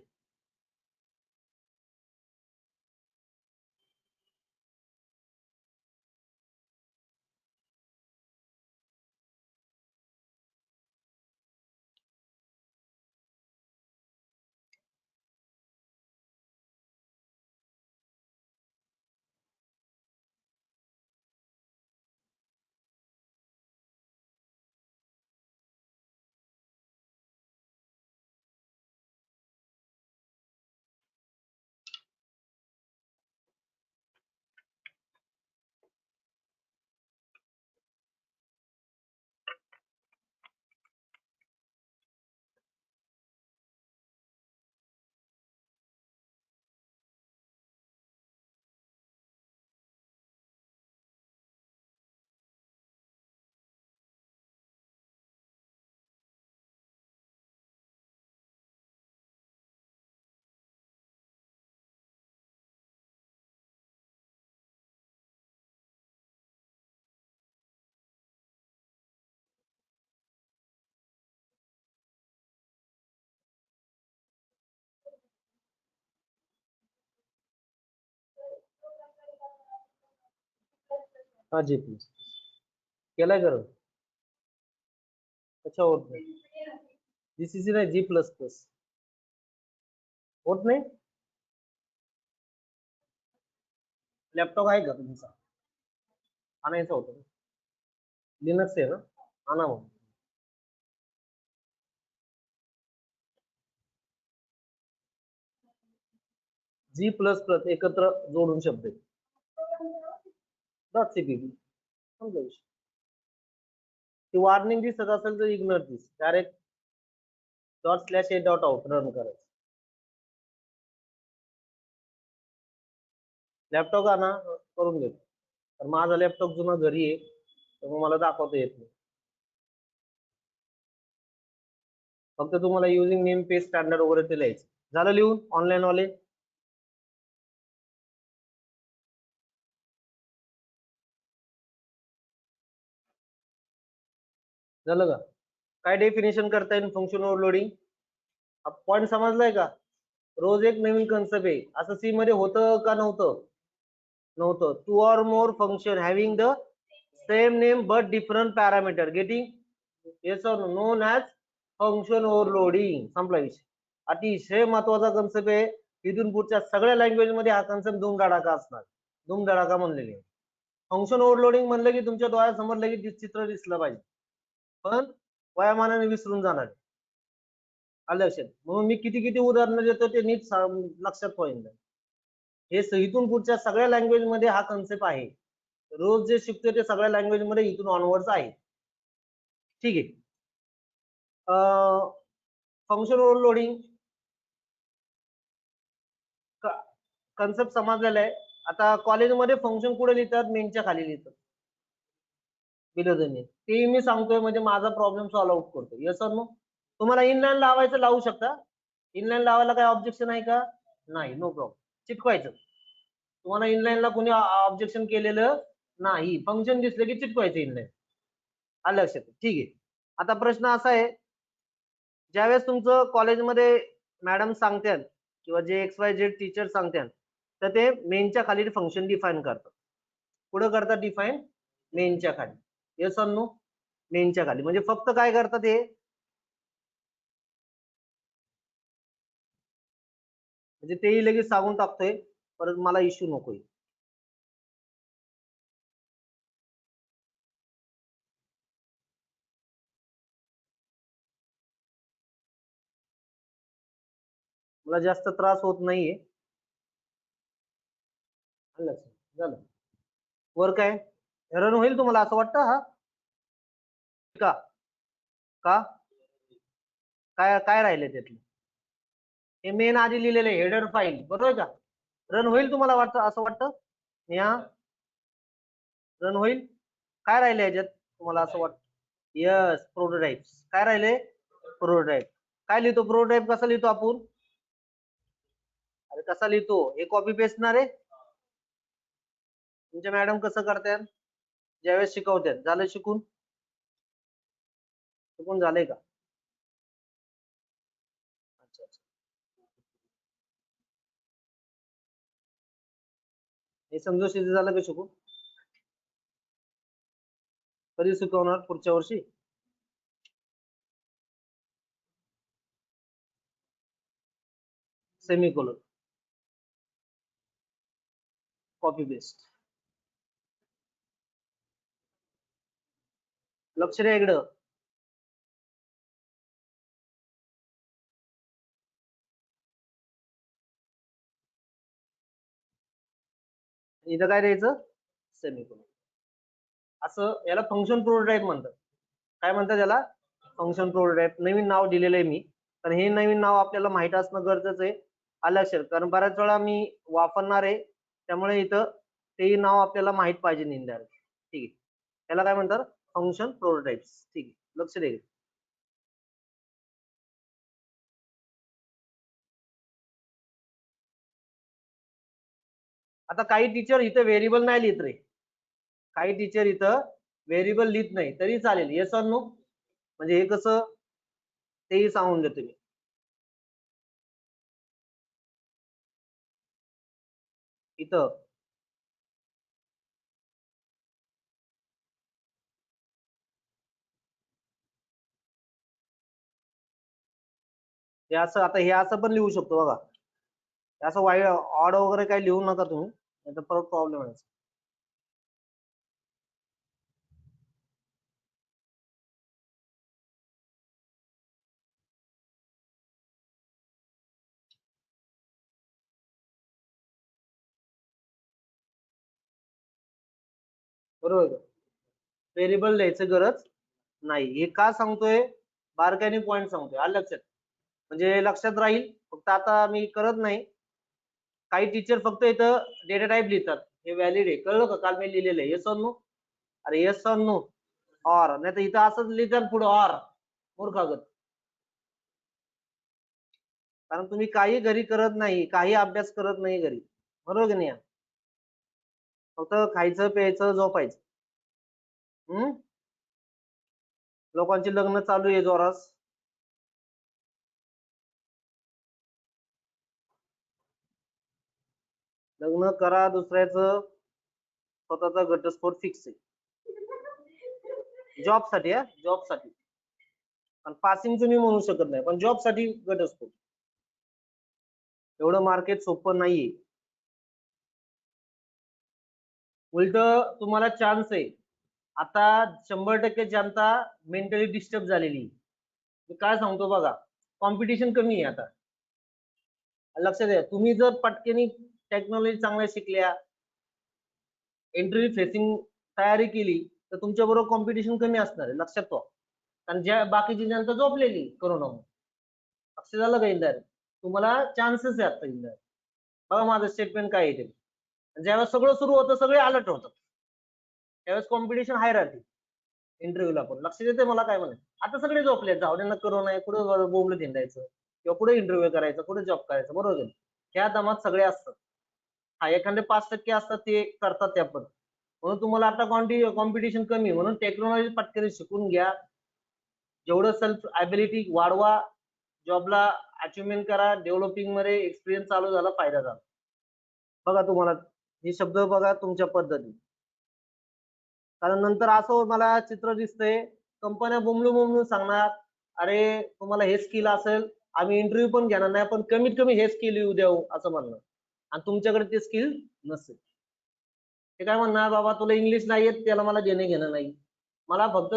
हा जी प्लीज केलाय करून अच्छा होत नाही. जीसीसी नाही G++. होत नाही. लॅपटॉप आहे का तुमचा? आणायचा होता. लिनक्स आहे ना, आणा मग. G++ एकत्र जोडून शब्द .cpp समजा विषय. ती वॉर्निंग दिसत असेल तर इग्नोर दिस, डायरेक्ट ./a.out रन करायचं. लॅपटॉप आणा, करून घेतो. तर माझा लॅपटॉप जुना घरी आहे, तर मग मला दाखवता येत नाही. फक्त तुम्हाला युजिंग नेम पेज स्टँडर्ड वगैरे ते लिहायचं. झालं लिहून ऑनलाईन वाले? झालं का? काय डेफिनेशन करता येईल फंक्शन ओव्हरलोडिंग? पॉईंट समजलाय का? रोज एक नवीन कन्सेप्ट आहे, असं सी मध्ये होतं का नव्हतं? नव्हतं. 2 or more function having the same name but different parameter getting yes or no known as function overloading. संपला विषय. अतिशय महत्वाचा कन्सेप्ट आहे. इथून पुढच्या सगळ्या लँग्वेज मध्ये हा कन्सेप्ट धूमधडाका असणार. धूमधडाका म्हणलेले. फंक्शन ओव्हरलोडिंग म्हणलं की तुमच्या डोळ्यासमोर लगेच चित्र दिसलं पाहिजे, पण वयामानाने विसरून जाणार. आलं लक्षात? म्हणून मी किती किती उदाहरणं देतो ते नीट लक्षात ठेवायचं. हे इथून पुढच्या सगळ्या लँग्वेज मध्ये हा कन्सेप्ट आहे. रोज जे शिकतोय ते सगळ्या लँग्वेज मध्ये इथून ऑनवर्ड्स आहे. ठीक आहे. फंक्शन ओव्हरलोडिंग कन्सेप्ट समजलेला आहे. आता कॉलेजमध्ये फंक्शन कुठे लिहितात? मेनच्या खाली लिहितात, बिलो द नेम. ते मी सांगतोय म्हणजे माझा प्रॉब्लेम सॉल्व्ह आउट करतो. Yes or no? तुम्हाला इनलाईन लावायचं लावू शकता. इनलाईन लावायला काय ऑब्जेक्शन आहे का? नाही, नो प्रॉब्लेम. चिटकवायचं. तुम्हाला इनलाईनला कोणी ऑब्जेक्शन केलेलं नाही. फंक्शन दिसले की चिटकवायचं इनलाईन. आलं लक्षात? ठीक आहे. आता प्रश्न असा आहे, ज्यावेळेस तुमचं कॉलेजमध्ये मॅडम सांगतात किंवा जे XYZ टीचर सांगतात, तर ते मेनच्या खाली फंक्शन डिफाईन करतात. कुठं करतात डिफाईन? मेनच्या खाली. Yes or no? मेनच्या खाली. म्हणजे फक्त काय करतात हे, म्हणजे तेही लगेच सांगून टाकतोय, परत मला इश्यू नकोय. मला जास्त त्रास होत नाहीये. झालं. वर काय रन होईल तुम्हाला असं वाटतं? हा का का काय काय राहिले त्यातलं? हे मेन आधी लिहिलेले हेडर फाईल, बरोबर का? रन होईल तुम्हाला वाटतं, असं वाटतं या रन होईल? काय राहिले याच्यात तुम्हाला असं वाटतं? Yes, prototypes. काय राहिले? प्रोटोटाइप. काय लिहितो प्रोटोटाइप? कसा लिहितो आपण? अरे कसा लिहितो? हे कॉपी पेस्ट ना रे. तुमच्या मॅडम कसं करतात ज्यावेळेस शिकवतात? झालं शिकून? शिकून झालंय का? अच्छा अच्छा. हे समजून झालं का शिकून? कधी शिकवणार? पुढच्या वर्षी? Semicolon, copy paste. लक्ष द्या इकडं. इथं काय द्यायचं? सेमीकोलन. असं याला फंक्शन प्रोटोटाइप म्हणतात. काय म्हणतात याला? Function prototype. नवीन नाव दिलेलं आहे मी, पण हे नवीन नाव आपल्याला माहित असणं गरजेचं आहे. आलं लक्षात? कारण बऱ्याच वेळा मी वापरणार आहे, त्यामुळे इथं तेही नाव आपल्याला माहित पाहिजे निंदायला. ठीक आहे, याला काय म्हणतात? Function prototypes. ठीक आहे, लक्ष द्या. आता काही टीचर इथं व्हेरिएबल नाही लिहित रे. काही टीचर इथं व्हेरिएबल लिहित नाही तरी चालेल. Yes or no? म्हणजे हे कसं तेही सांगून देतो मी. इथं हे असं, आता हे असं पण लिहू शकतो बघा. असं वाईट ऑड वगैरे काही लिहू नका तुम्ही, नाहीतर परत प्रॉब्लेम आहे. बरोबर, व्हेरिएबल द्यायचं गरज नाही. हे का सांगतोय? बारकाईने पॉईंट सांगतोय. आलं लक्षात? म्हणजे लक्षात राहील. फक्त आता मी करत नाही. काही टीचर फक्त इथं डेटा टाईप लिहितात, हे व्हॅलिड आहे. कळलं का? काल मी लिहिलेलं आहे. Yes or no? अरे येस ऑर नो ऑर, नाही तर इथं असंच लिहितात पुढे ऑर, मूर्खागत. कारण तुम्ही काही घरी करत नाही, काही अभ्यास करत नाही घरी, बरोबर की नाही? फक्त खायचं प्यायचं झोपायचं. लोकांची लग्न चालू आहे जोरास. लग्न करा दुसऱ्याचं, स्वतःचा घटस्फोट फिक्स आहे. जॉब साठी, जॉब साठी. पासिंग तुम्ही म्हणू शकत नाही, पण जॉब साठी घटस्फोट. एवढं मार्केट सोपं नाहीये. उलट तुम्हाला चान्स आहे. आता 100% जनता मेंटली डिस्टर्ब झालेली. मी काय सांगतो बघा, कॉम्पिटिशन कमी आहे आता. लक्षात द्या, तुम्ही जर पटकेनी टेक्नॉलॉजी चांगल्या शिकल्या, इंटरव्ह्यू फेसिंग तयारी केली, तर तुमच्या बरोबर कॉम्पिटिशन कमी असणार आहे. लक्षात ठेवा. कारण ज्या बाकीची जनता झोपलेली करोनामुळे. लक्ष झालं का? इंदार तुम्हाला चान्सेस आहे आता. इंदार बघा माझं स्टेटमेंट काय आहे ते. ज्यावेळेस सगळं सुरू होतं सगळे अलर्ट होतात, त्यावेळेस कॉम्पिटिशन हाय राहते इंटरव्ह्यूला पण. लक्ष देते मला काय म्हणायचं? आता सगळे झोपले, जाऊ दे, करोना आहे, कुठे बोंबलं हिंडायचं किंवा कुठे इंटरव्ह्यू करायचं, कुठे जॉब करायचं, बरोबर? त्या दमात सगळे असतात. हा, एखादे 5% असतात ते करतात त्या पण. म्हणून तुम्हाला आता कॉम्पिटिशन कमी, म्हणून टेक्नॉलॉजी पटकन शिकून घ्या. जेवढं सेल्फ ॲबिलिटी वाढवा, जॉबला अचिव्हमेंट करा, डेव्हलपिंग मध्ये एक्सपिरियन्स चालू झाला, फायदा झाला. बघा तुम्हाला हे शब्द बघा तुमच्या पद्धती. कारण नंतर असं मला चित्र दिसतंय, कंपन्या बोंबलून सांगणार, अरे तुम्हाला हे स्किल असेल, आम्ही इंटरव्ह्यू पण घेणार नाही, पण कमीत कमी हे स्किल येऊ द्यावं असं म्हणणं, आणि तुमच्याकडे ते स्किल नसेल. ते काय म्हणणार, बाबा तुला इंग्लिश नाही येत, त्याला मला देणे घेणं नाही. मला फक्त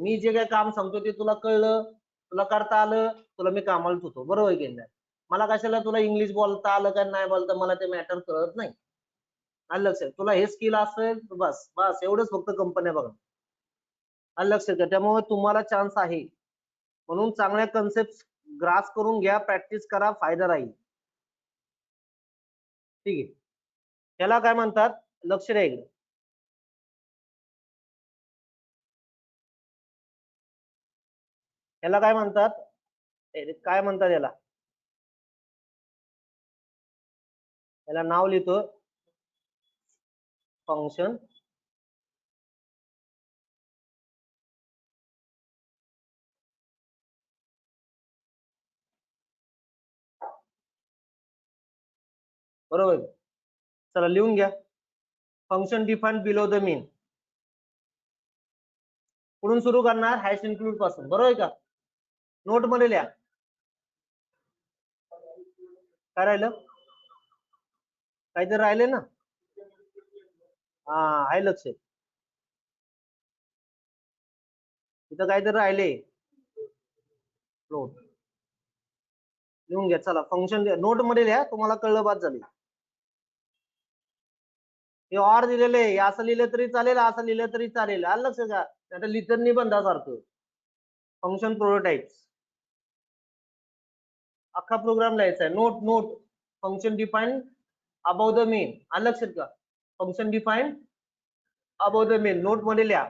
मी जे काय काम सांगतो ते तुला कळलं, तुला करता आलं, तुला मी कामाला ठेवतो, बरोबर की नाही? मला कशाला तुला इंग्लिश बोलता आलं का नाही बोलता, मला ते मॅटर करत नाही. आलं लक्षात? तुला हे स्किल असेल बस बस, एवढंच फक्त कंपन्या बघा. आलं लक्षात का? त्यामुळे तुम्हाला चान्स आहे, म्हणून चांगल्या कन्सेप्ट ग्रास करून घ्या, प्रॅक्टिस करा, फायदा राहील. ठीक आहे. त्याला काय म्हणतात, लक्ष द्या इकडे. याला काय म्हणतात, काय म्हणतात याला, याला नाव लिहितो फंक्शन बरोबर. चला लिहून घ्या. फंक्शन डिफाइंड बिलो द मीन. कुठून सुरू करणार, हॅश इन्क्लूड पासून, बरोबर आहे का. नोट मध्ये लिहा. काय राहिलं, काहीतरी राहिले ना. हा आहे लक्ष, इथं काहीतरी राहिले. नोट लिहून घ्या. चला फंक्शन नोट मध्ये लिहा, तुम्हाला कळलं बाद झाली. हे ऑर दिलेले आहे, असं लिहिलं तरी चालेल, असं लिहिलं तरी चालेल. आलं लक्ष का, आता लिहितं निबंधासारखं. फंक्शन प्रोटोटाइप्स अख्खा प्रोग्राम लिहायचा आहे. Note note function defined about the main. आलं लक्षात का, function defined about the main note मध्ये लिहा.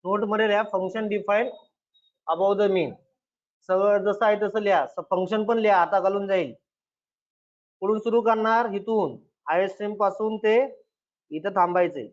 नोट मध्ये लिहा फंक्शन डिफाइंड अबाउ द मीन. सगळं जसं आहे तसं लिहा. फंक्शन पण लिहा, आता घालून जाईल. कुठून सुरू करणार, इथून आयएसएम पासून ते इथं थांबायचंय.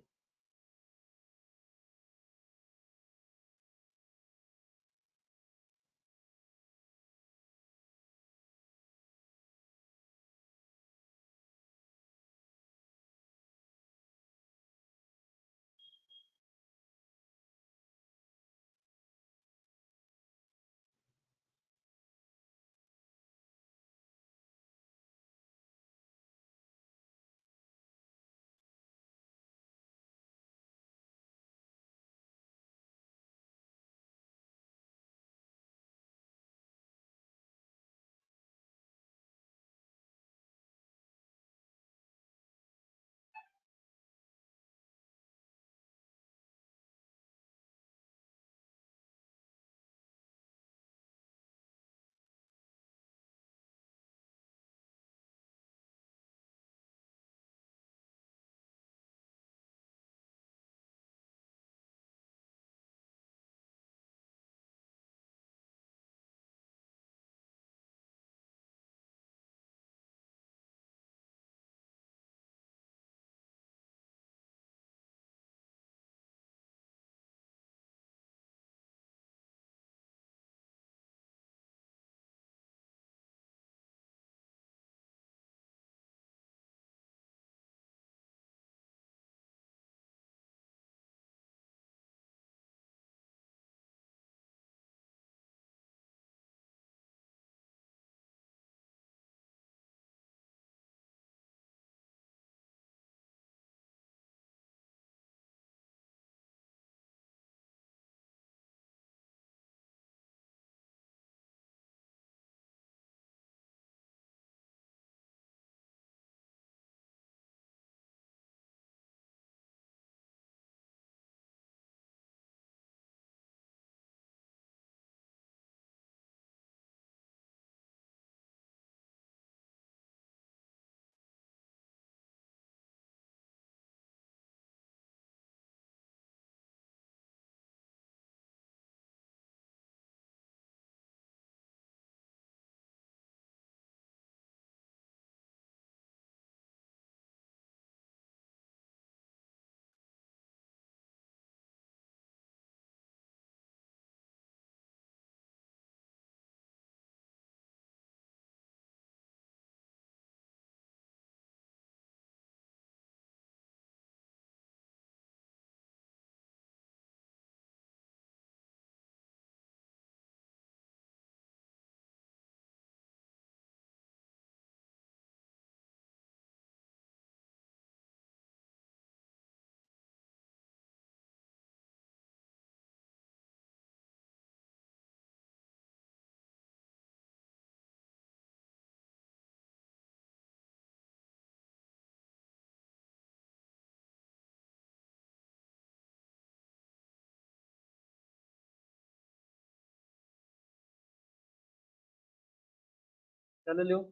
चलो लिहू.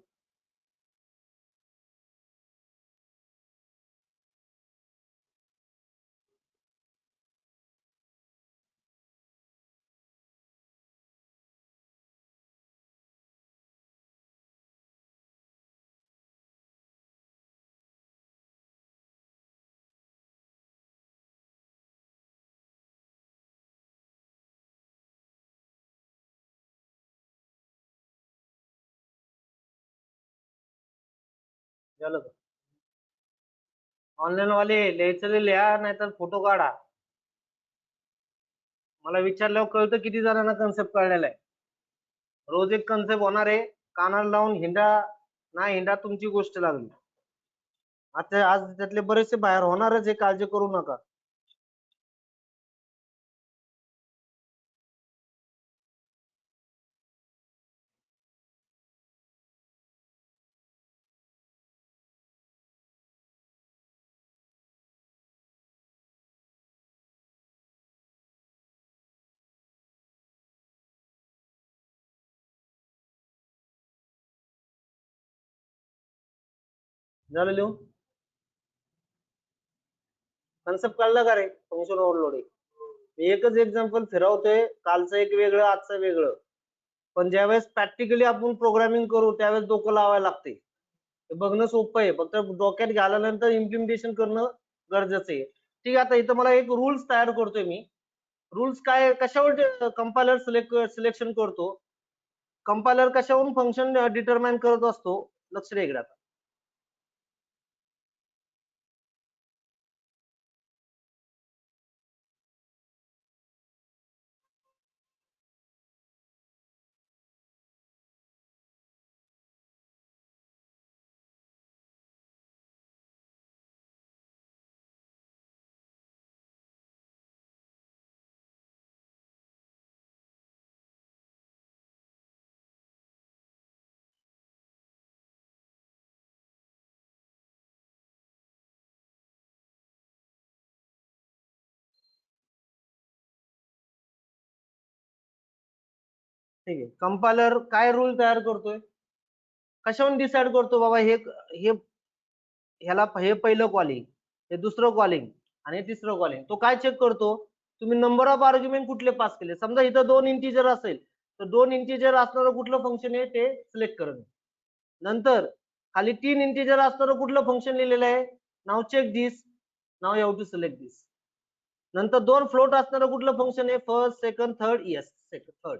झालं. ऑनलाईन वाले लिहायचं लिहा, नाहीतर फोटो काढा. मला विचारल्यावर कळतं किती जणांना कन्सेप्ट कळलेला आहे. रोज एक कन्सेप्ट होणार आहे. कानाला लावून हिंडा ना हिंडा तुमची गोष्ट लागली. आता आज त्यातले बरेचसे बाहेर होणारच आहे, काळजी करू नका. झालं लिहून. कन्सेप्ट कळलं का रे? Function overloading. मी एकच एक्झाम्पल फिरवतोय, कालचं एक वेगळं, आजचं वेगळं. पण ज्यावेळेस प्रॅक्टिकली आपण प्रोग्रामिंग करू त्यावेळेस डोकं लावायला लागते. ते बघणं सोपं आहे, फक्त डोक्यात घाल्यानंतर इम्प्लिमेंटेशन करणं गरजेचं आहे. ठीक आहे, आता इथं मला एक रूल्स तयार करतोय मी. रूल्स काय, कशावर कंपायलर सिलेक्शन करतो, कंपायलर कशावरून फंक्शन डिटरमाइन करत असतो, लक्ष द्या इकडे. आता ठीक आहे, कंपायलर काय रूल तयार करतोय, कशावरून डिसाइड करतो बाबा हे ह्याला हे पहिलं कॉलिंग, हे दुसरं कॉलिंग आणि तिसरं कॉलिंग. तो काय चेक करतो, तुम्ही नंबर ऑफ आर्ग्युमेंट कुठले पास केले. समजा इथं 2 इंटिजर असेल तर 2 इंटिजर असणारं कुठलं फंक्शन आहे ते सिलेक्ट करणं. नंतर खाली 3 इंटिजर असणारं कुठलं फंक्शन लिहिलेलं आहे, now check this, now you have to select this. नंतर 2 फ्लोट असणारं कुठलं फंक्शन आहे, first, second, third, yes second third.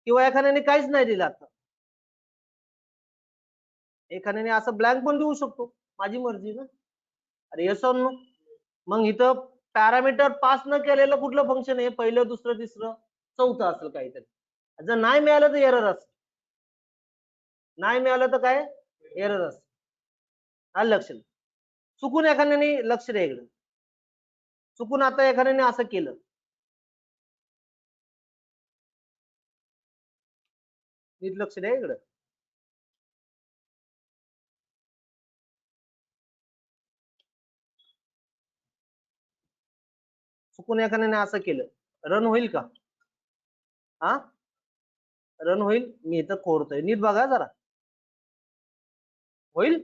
किंवा एखाद्याने काहीच नाही दिलं, आता एखाद्याने असं ब्लँक पण देऊ शकतो, माझी मर्जी ना. अरे येस ऑर नो. मग इथं पॅरामीटर पास न केलेलं कुठलं फंक्शन आहे, पहिलं, दुसरं, तिसरं, चौथं असेल काहीतरी. जर नाही मिळालं तर एरर असेल, नाही मिळालं तर काय एरर असेल. आलं लक्षात. चुकून एखाद्याने, लक्ष द्या इकडे, चुकून आता एखाद्याने असं केलं, नीट लक्ष द्या इकडे. चुकून एखाद्याने असं केलं, रन होईल का? हा, रन होईल. मी इथं खोडतोय, नीट बघा जरा. होईल,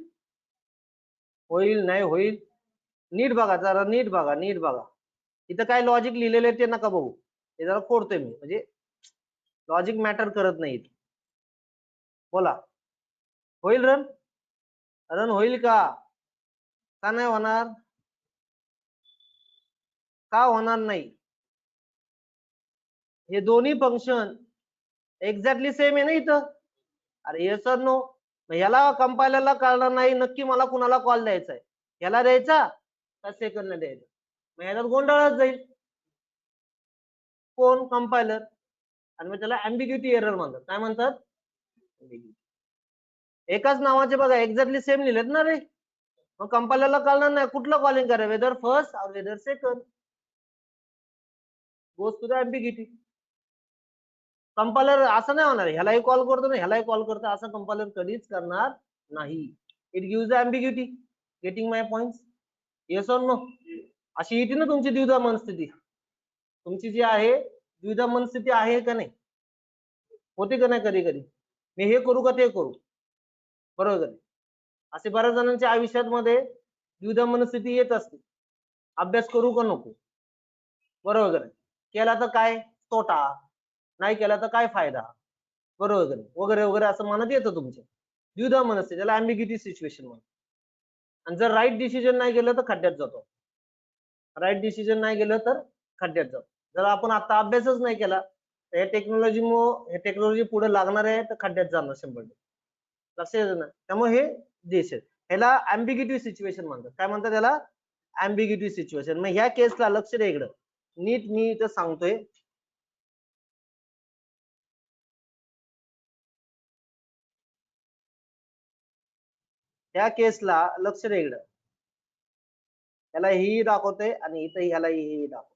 होईल नाही होईल, नीट बघा जरा, नीट बघा, नीट बघा. इथं काय लॉजिक लिहिलेलं आहे ते नका बघू, हे जरा खोडतोय मी, म्हणजे लॉजिक मॅटर करत नाही. बोला, होईल रन? रन होईल का? का नाही होणार? का होणार नाही? हे दोन्ही फंक्शन एक्झॅक्टली सेम आहे ना इथं. अरे येस सर नो. ह्याला कंपायलरला कळणार नाही नक्की मला कुणाला कॉल द्यायचा आहे, ह्याला द्यायचा का सेकंडला द्यायचा. मग ह्याच्यात गोंधळच जाईल. कोण? कंपायलर. आणि मग त्याला अँबिग्युटी एरर म्हणतात. काय म्हणतात? एकाच नावाचे बघा एक्झॅक्टली सेम लिहिलेत ना रे, मग कंपायलरला कळणार नाही कुठलं कॉलिंग करा, whether first or whether second. Goes to the ambiguity. Compiler असं नाही होणार, ह्यालाही कॉल करतो ना ह्यालाही कॉल करतो, असं कंपायलर कधीच करणार नाही. It gives the ambiguity. Getting my points? Yes or no? अशी येते ना तुमची द्विधा मनस्थिती, तुमची जी आहे द्विधा मनस्थिती आहे का नाही, होते का नाही कधी कधी? मी हे करू का ते करू, बरोबर. असे बऱ्याच जणांच्या आयुष्यात मध्ये द्विधा मनस्थिती येत असते, अभ्यास करू का नको, बरोबर. केला तर काय तोटा, नाही केला तर काय फायदा, बरोबर वगैरे वगैरे असं मनात येतं तुमच्या. द्विधा मनस्थिती, त्याला अँबिग्युटी सिच्युएशन म्हणतात. आणि जर राईट डिसिजन नाही गेलं तर खड्ड्यात जातो. राईट डिसिजन नाही गेलं तर खड्ड्यात जातो. जर आपण आता अभ्यासच नाही केला तर हे टेक्नॉलॉजी पुढे लागणार आहे तर खड्ड्यात जाणार 100%. लक्षात येतं ना. त्यामुळे हे देश आहे, ह्याला अँबिग्युटी सिच्युएशन म्हणतात. काय म्हणतात त्याला, अँबिग्युटी सिच्युएशन. मग ह्या केसला लक्ष द्या इकडं नीट, मी इथं सांगतोय. त्या केसला लक्ष द्या इकडं, त्याला ही दाखवते आणि इथं ह्याला ही दाखवते.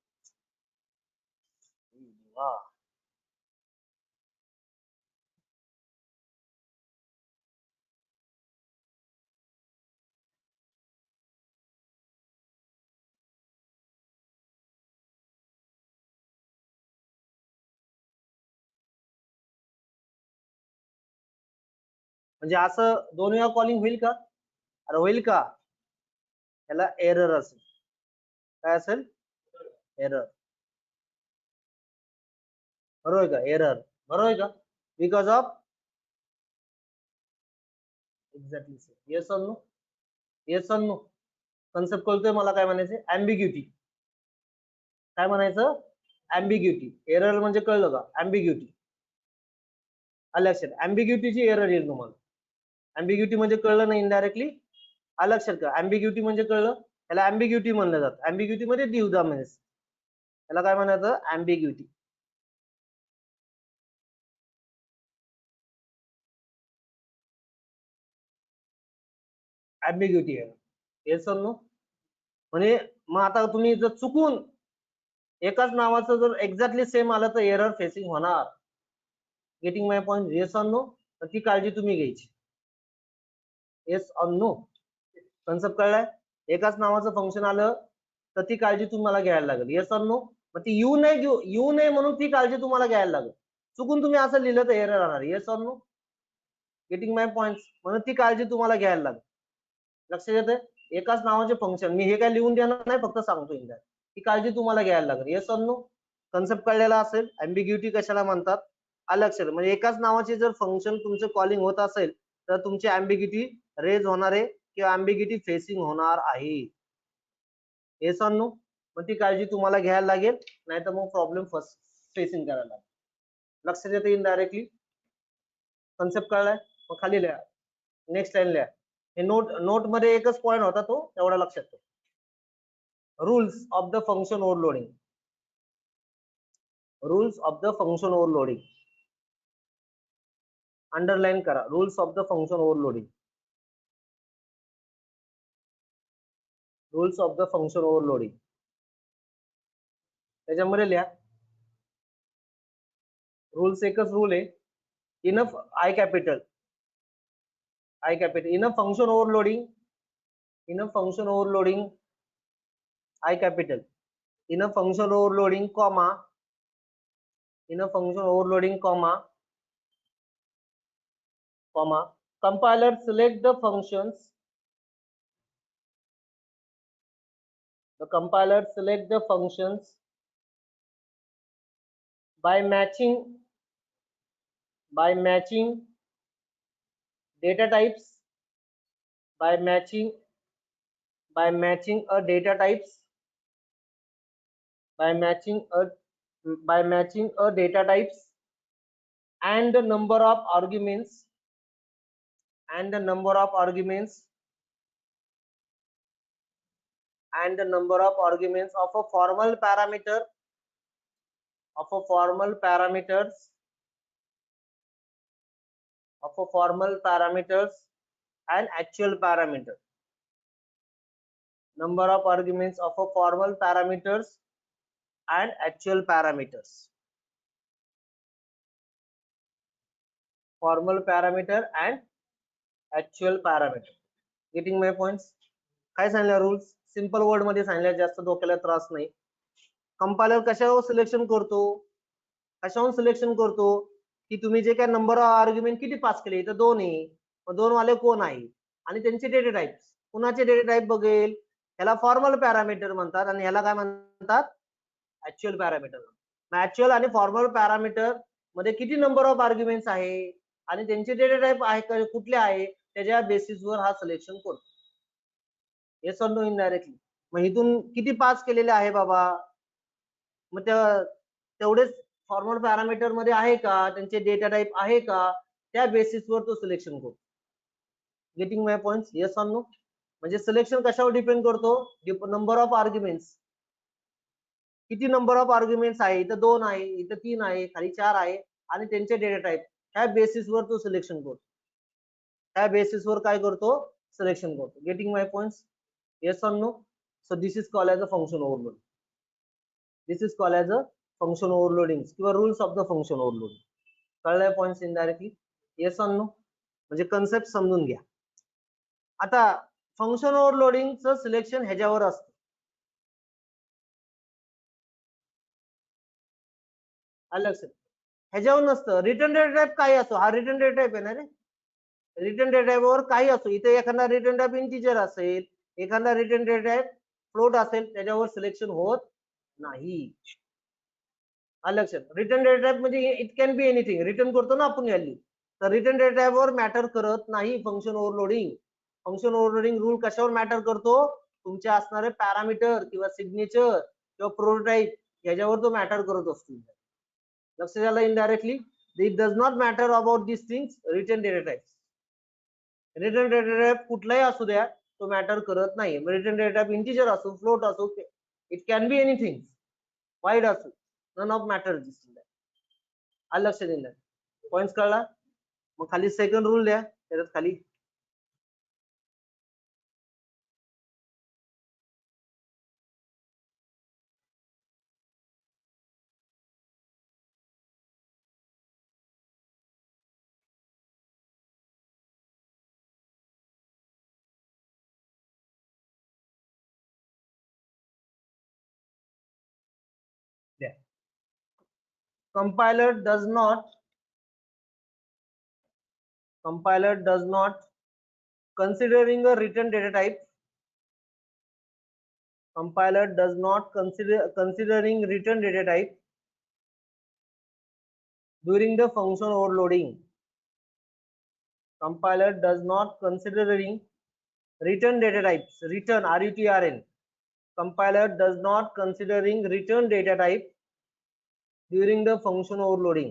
म्हणजे असं 2 वेळा कॉलिंग होईल का, अरे होईल का, त्याला एरर असेल. काय असेल, एरर, बरोबर का, एरर, बरोबर का, because of exactly. Yes or no, yes or no. Concept कळतोय मला काय म्हणायचं, अँबिग्युटी. काय म्हणायचं, अँबिग्युटी. एरर म्हणजे कळलं का, अँबिग्युटी. लक्षात, अँबिग्युटीची एरर येईल तुम्हाला. अँबिग्युटी म्हणजे कळलं ना इनडायरेक्टली, लक्षात का, अँबिग्युटी म्हणजे कळलं, त्याला अँबिग्युटी म्हणलं जातं. अँबिग्युटी मध्ये द्विधा म्हणजे त्याला काय म्हणायचं, अँबिग्युटी. अँबिग्युटी आहे. Yes or no. म्हणजे मग आता तुम्ही जर चुकून एकाच नावाचं जर एक्झॅक्टली सेम आलं तर एरर फेसिंग होणार. Getting my point, yes or no. तर ती काळजी तुम्ही घ्यायची. येस ऑर नो, कन्सेप्ट कळलाय. एकाच नावाचं फंक्शन आलं तर ती काळजी तुम्हाला घ्यायला लागेल. Yes or no. मग ती येऊ नये म्हणून ती काळजी तुम्हाला घ्यायला लागेल. चुकून तुम्ही असं लिहिलं तर एरर राहणार. Yes or no, getting my point. म्हणून ती काळजी तुम्हाला घ्यायला लागेल. लक्षात येते, एकाच नावाचे फंक्शन, मी हे काय लिहून देणार नाही, फक्त सांगतो इंदा, ती काळजी तुम्हाला घ्यायला लागेल. येस ऑर नो, कन्सेप्ट कळलेला असेल. अँबिग्युटी कशाला म्हणतात, लक्षात. म्हणजे एकाच नावाचे जर फंक्शन तुमचं कॉलिंग होत असेल तर तुमची अँबिग्युटी रेज होणार आहे किंवा अँबिग्युटी फेसिंग होणार आहे. Yes or no. मग ती काळजी तुम्हाला घ्यायला लागेल, नाही तर मग प्रॉब्लेम फेसिंग करायला लागेल. लक्षात येते इनडायरेक्टली, कन्सेप्ट कळलाय. मग खाली लिहा, नेक्स्ट लाईन लिहा. हे नोट मध्ये एकच पॉइंट होता तो, तेवढा लक्षात ठेवा. Rules of the function overloading. Rules of the function overloading underline करा. Rules of the function overloading. Rules of the function overloading त्याच्यामध्ये लिहा. रूल्स एकच रूल आहे, enough I capital, I capital, enough function overloading, enough function overloading I capital, enough function overloading comma, enough function overloading comma, comma, compiler select the functions, the compiler select the functions by matching data types, by matching a data types, by matching a data types and the number of arguments, and the number of arguments, and the number of arguments of a formal parameter, of a formal parameters, of a formal parameters and actual parameter. Number of arguments of a formal parameters and actual parameters. Formal parameter and actual parameter. Getting my points? काय सांगितलं rules, simple word मध्ये सांगितलं, जास्त डोक्याला त्रास नाही. Compiler कशावर selection करतो, कशावर सिलेक्शन करतो, की तुम्ही जे काय नंबर ऑफ आर्ग्युमेंट किती पास केले, इथं 2 आहे, मग 2 वाले कोण आहे आणि त्यांचे डेटा टाइप. कुणाचे डेटा टाइप बघेल, ह्याला फॉर्मल पॅरामीटर म्हणतात आणि ह्याला काय म्हणतात, ऍक्च्युअल पॅरामीटर. ऍक्च्युअल आणि फॉर्मल पॅरामीटर मध्ये किती नंबर ऑफ आर्ग्युमेंट्स आहे आणि त्यांचे डेटा टाइप आहे कुठले आहे, त्याच्या बेसिसवर हा सिलेक्शन करतो. Yes or no indirectly. मग इथून किती पास केलेले आहे बाबा, मग तेवढेच फॉर्मल पॅरामीटर मध्ये आहे का, त्यांचे डेटा टाइप आहे का, त्या बेसिसवर तो सिलेक्शन करतो. Getting my points, yes or no. म्हणजे सिलेक्शन कशावर डिपेंड करतो, नंबर ऑफ आर्ग्युमेंट्स. किती नंबर ऑफ आर्ग्युमेंट्स आहे, इथं 2 आहे, इथं 3 आहे, खाली 4 आहे आणि त्यांचे डेटा टाइप, ह्या बेसिसवर तो सिलेक्शन करतो. ह्या बेसिसवर काय करतो, सिलेक्शन करतो. Getting my points, yes or no. So this is called as a function overload. This is called as a function overloading किंवा rules of the function overloading. कळलंय points indirectly, yes or no. म्हणजे concept समजून घ्या. आता function ओव्हरलोडिंगचं selection ह्याच्यावर असतं. लक्षात, ह्याच्यावर नसतं. रिटर्न डेटा टाइप काही असो, हा रिटर्न डेटा टाइप आहे ना रे. रिटर्न डेटा टाइपवर काही असो, इथे एखादा रिटर्न टाइप इंटिजर असेल, एखादा रिटर्न डेटा टाइप फ्लोट असेल, त्याच्यावर सिलेक्शन होत नाही. लक्षात, रिटर्न डेटा टाइप म्हणजे it can be anything. Return करतो ना आपण व्हॅल्यू, तर रिटर्न डेटा टाइपवर मॅटर करत नाही function overloading. Function overloading rule कशावर मॅटर करतो, तुमचे असणारे पॅरामीटर किंवा सिग्नेचर किंवा प्रोटोटाइप याच्यावर तो मॅटर करत असतो. लक्षात आलं indirectly. It does not matter about this things. Return data type, return data type कुठलाही असू द्या, तो मॅटर करत नाही. रिटर्न डेटा टाइप इंटिजर असो, फ्लोट असो, it can be anything, wide असो, नन ऑफ मॅटर दिस. लक्षात येईल. पॉइंट्स कळला. मग खाली सेकंड रूल द्या, त्याच्यात खाली द्या. Compiler does not considering a written data type. Compiler does not considering written data type during the function overloading. Compiler does not considering written data types. Return, RUTRN. Compiler does not considering return data type during the function overloading.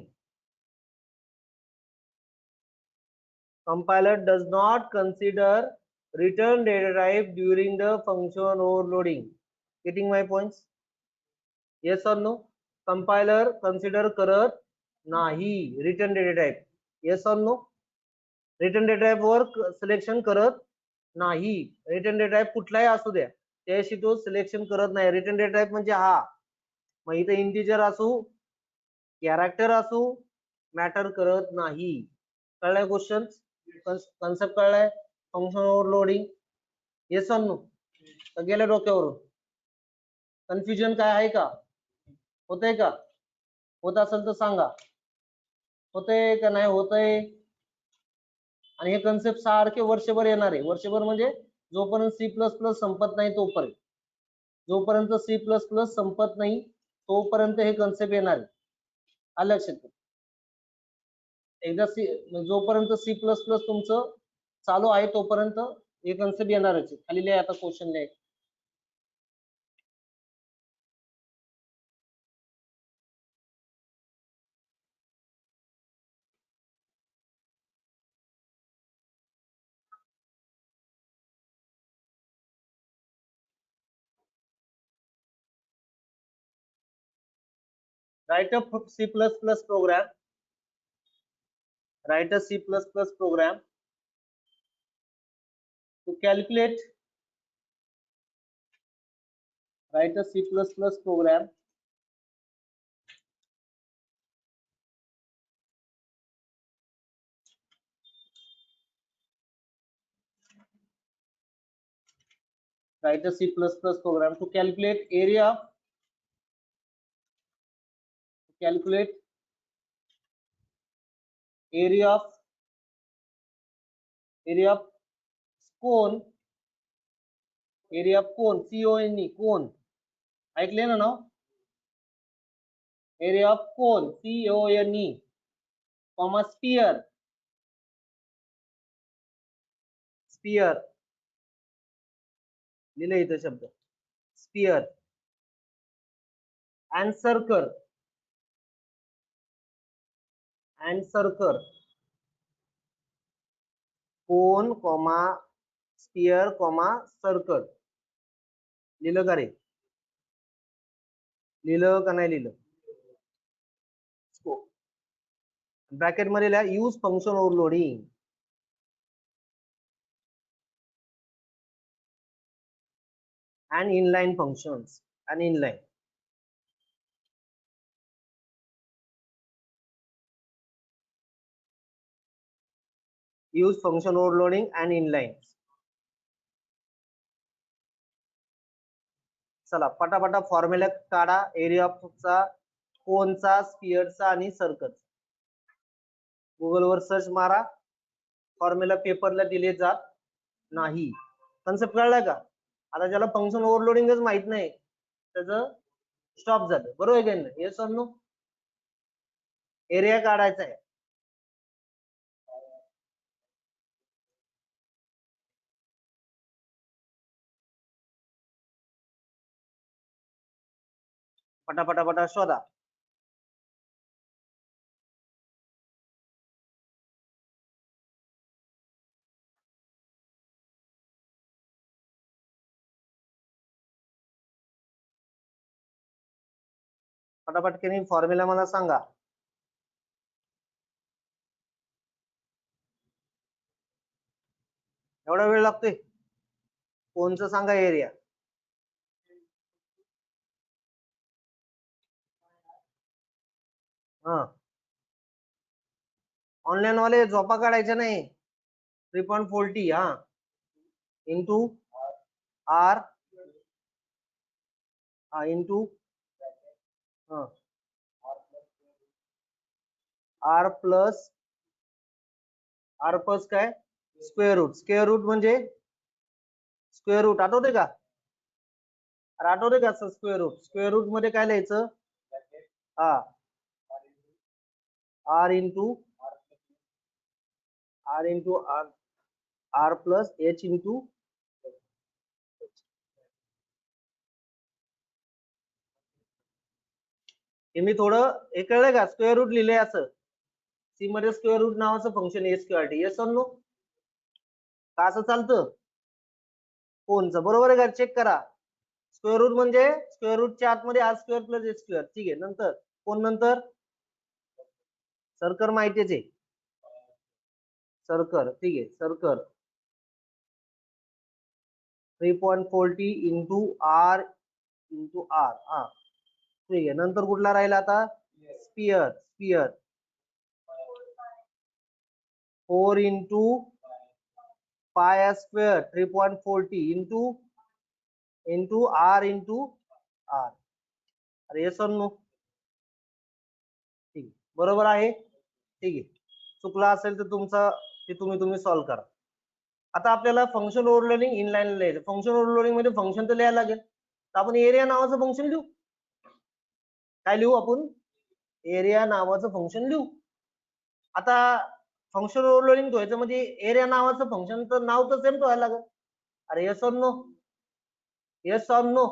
Compiler does not consider return data type during the function overloading. Getting my points? Yes or no? Compiler consider करत नाही return data type. Yes or no. Return data type वर selection करत नाही. Return data type कुठलाही असू द्या, त्याशी तो सिलेक्शन करत नाही. रिटर्न डेटा टाइप म्हणजे हा. मग इथे इंटिजर असू, कॅरेक्टर असू, मॅटर करत नाही. कळलाय क्वेश्चन, कन्सेप्ट कळलाय function overloading. Yes or no. तर गेल्या डोक्यावरून कन्फ्युजन काय आहे का, होतंय का, होत असेल तर सांगा. होतंय का नाही होतंय. आणि हे कन्सेप्ट सारखे वर्षभर येणार आहे. वर्षभर म्हणजे जोपर्यंत C++ संपत नाही तोपर्यंत, जोपर्यंत C++ संपत नाही तोपर्यंत हे कन्सेप्ट येणार आहे. आलं लक्षात. एकदा जोपर्यंत C++ तुमचं चालू आहे तोपर्यंत हे कन्सेप्ट येणारच. खाली लिहा आता क्वेश्चन लिहा. Write a C++ program. Write a C++ program to calculate. Write a C++ program write a C++ program to calculate area, calculate area of cone, area of cone, CONE, cone ऐकले ना नाव? Area of cone CONE, comma sphere, sphere लिहिले इथे शब्द sphere, and circle, and circle, cone comma sphere comma circle. लिहिलं का रे? लिहिलं का नाही लिहिलं? ब्रॅकेट मध्ये लिहा use function overloading. and inline functions and inline. Use function overloading and inline. चला पटापटा फॉर्म्युला काढा एरियाचा, कोनचा, स्पियरचा आणि सर्कल. गुगल वर सर्च मारा, फॉर्म्युला पेपरला दिले जात नाही. कन्सेप्ट कळलाय का? आता ज्याला फंक्शन ओव्हरलोडिंगच माहित नाही त्याचं स्टॉप झालं. बरोबर आहे का? Yes or no? एरिया काढायचा आहे. पटापटा शोधा. पटापटकेने फॉर्म्युला मला सांगा. एवढा वेळ लागतोय? कोणचं सांगा एरिया. हा ऑनलाईन वाले झोपा काढायच्या नाही. 3.40 हा into r into r plus काय स्क्वेअर रूट. स्क्वेअर रूट म्हणजे स्क्वेअर रूट आठवते का? आठवते का स्क्वेअर रूट? स्क्वेअर रूट मध्ये काय लिहायचं? हा r into r plus h into हे मी थोडं हे कळलंय का? स्क्वेअर रूट लिहिलंय असं. सी मध्ये स्क्वेअर रूट नावाचं फंक्शन आहे SQRT. Yes or no? का असं चालतं? कोणचं? बरोबर आहे का? चेक करा. स्क्वेअर रूट म्हणजे स्क्वेअर रूटच्या आतमध्ये r square plus h square. ठीक आहे. नंतर कोण? नंतर सर्कल माहितीच आहे. सर्कल ठीक आहे. सर्कल 3.40 इंटू आर हा ठीक आहे. नंतर कुठला राहिला आता? Sphere. 4 into pi square 3.40 into r. अरे येस ऑर नो? ठीक आहे. बरोबर आहे. ठीक आहे. चुकला असेल तर तुमचा ते तुम्ही सॉल्व्ह करा. आता आपल्याला फंक्शन ओव्हरलोडिंग इनलाईन लिहायचं. फंक्शन ओव्हरलोडिंग मध्ये फंक्शन तर लिहायला लागेल. तर आपण एरिया नावाचं फंक्शन लिहू. काय लिहू आपण? एरिया नावाचं फंक्शन लिहू. आता फंक्शन ओव्हरलोडिंग ठेवायचं म्हणजे एरिया नावाचं फंक्शन तर नाव तर सेम ठेवायला लागेल. अरे येस ऑर नो?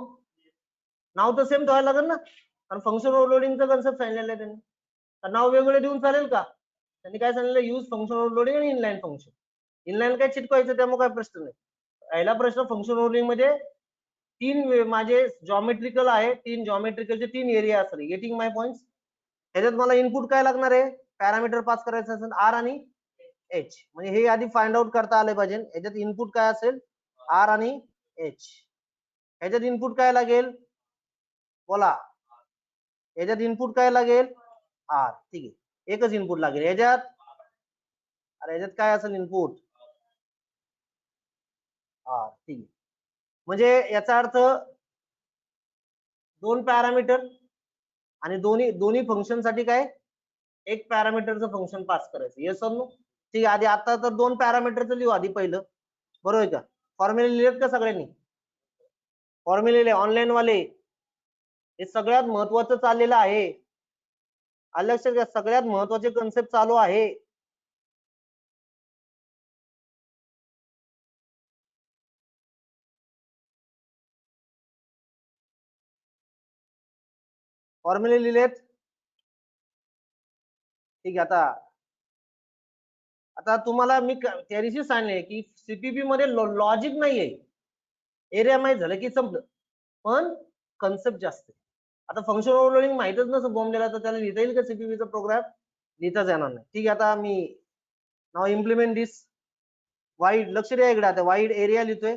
नाव तर सेम ठेवायला लागेल ना, कारण फंक्शन ओव्हरलोडिंगचा कन्सेप्ट सांगितलेला आहे त्यांनी. तर नाव वेगवेगळे देऊन चालेल का? त्यांनी काय सांगितलं? यूज फंक्शन ओव्हरलोडिंग आणि इनलाईन फंक्शन. इनलाईन काय चिटकवायचं त्यामुळे काय प्रश्न नाही. पहिला प्रश्न फंक्शन ओव्हरलोडिंग मध्ये 3 माझे जॉमेट्रिकल आहे. 3 जॉमेट्रिकलचे 3 एरिया असतात. Getting my point. ह्याच्यात मला इनपुट काय लागणार आहे? पॅरामीटर पास करायचं असेल आर आणि एच. म्हणजे हे आधी फाइंड आउट करता आले पाहिजे. ह्याच्यात इनपुट काय असेल? आर आणि एच. ह्याच्यात इनपुट काय लागेल? बोला. ह्याच्यात इनपुट काय लागेल? आर. ठीक आहे. एकच इनपुट लागेल ह्याच्यात. अरे ह्याच्यात काय असेल इनपुट? आर. ठीक आहे. म्हणजे याचा अर्थ 2 पॅरामीटर आणि दोन्ही फंक्शन साठी काय एक पॅरामीटरचं फंक्शन पास करायचं. Yes or no? ठीक आहे. आधी आता तर 2 पॅरामीटरचं लिहू आधी पहिलं, बरोबर आहे का? फॉर्म्युले लिहिलेत का सगळ्यांनी? फॉर्म्युले ऑनलाईन वाले हे सगळ्यात महत्वाचं चाललेलं आहे. लक्षात घ्या, सगळ्यात महत्वाचे कन्सेप्ट चालू आहे. फॉर्म्युले लिहिलेत? ठीक आहे. आता तुम्हाला मी त्या दिवशी सांगितले की सीपीपी मध्ये लॉजिक नाहीये, एरिया माहित झालं की संपलं, पण कन्सेप्ट जास्त. आता फंक्शन ओव्हरलोडिंग माहितच नसतं बॉम्बेला तर त्याला लिहिता येईल का सीपीपीचा प्रोग्राम? लिहिताच येणार नाही. ठीक आहे. आता मी नाव इम्प्लिमेंट दिस वाईड. लक्ष द्या इकडे, आता वाईड एरिया लिहितोय,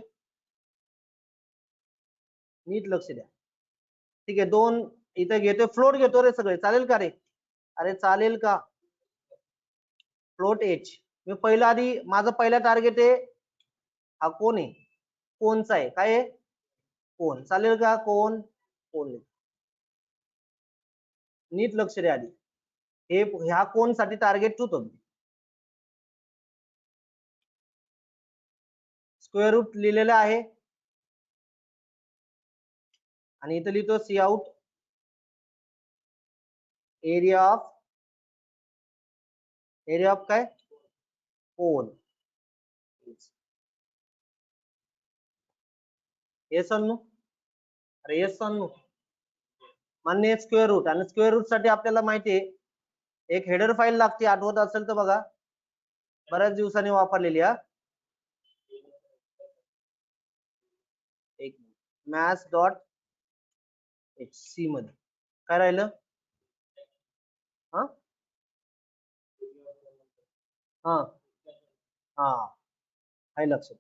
नीट लक्ष द्या. ठीक आहे. 2 इथे घेतोय, फ्लोट घेतो रे सगळे, चालेल का रे? अरे चालेल का? Float H. मी पहिला आधी माझं पहिला टार्गेट आहे हा कोण आहे? कोणचा आहे. काय आहे? कोण. चालेल का? कोण नीट लक्ष द्या आधी. हे ह्या कोणसाठी टार्गेट टू होतो. स्क्वेअर रूट लिहिलेलं आहे आणि इथं लिहितो सी आउट एरिया ऑफ काय? कोण. Yes or no? अरे येस और नो? मान्य आहे. स्क्वेअर रूट, आणि स्क्वेअर रूट साठी आपल्याला माहिती आहे एक हेडर फाईल लागते, आठवत असेल तर बघा, बऱ्याच दिवसांनी वापरलेली. एक मॅथ्स डॉट एच सी मध्ये काय राहिलं? हा हा हा आहे लक्षात,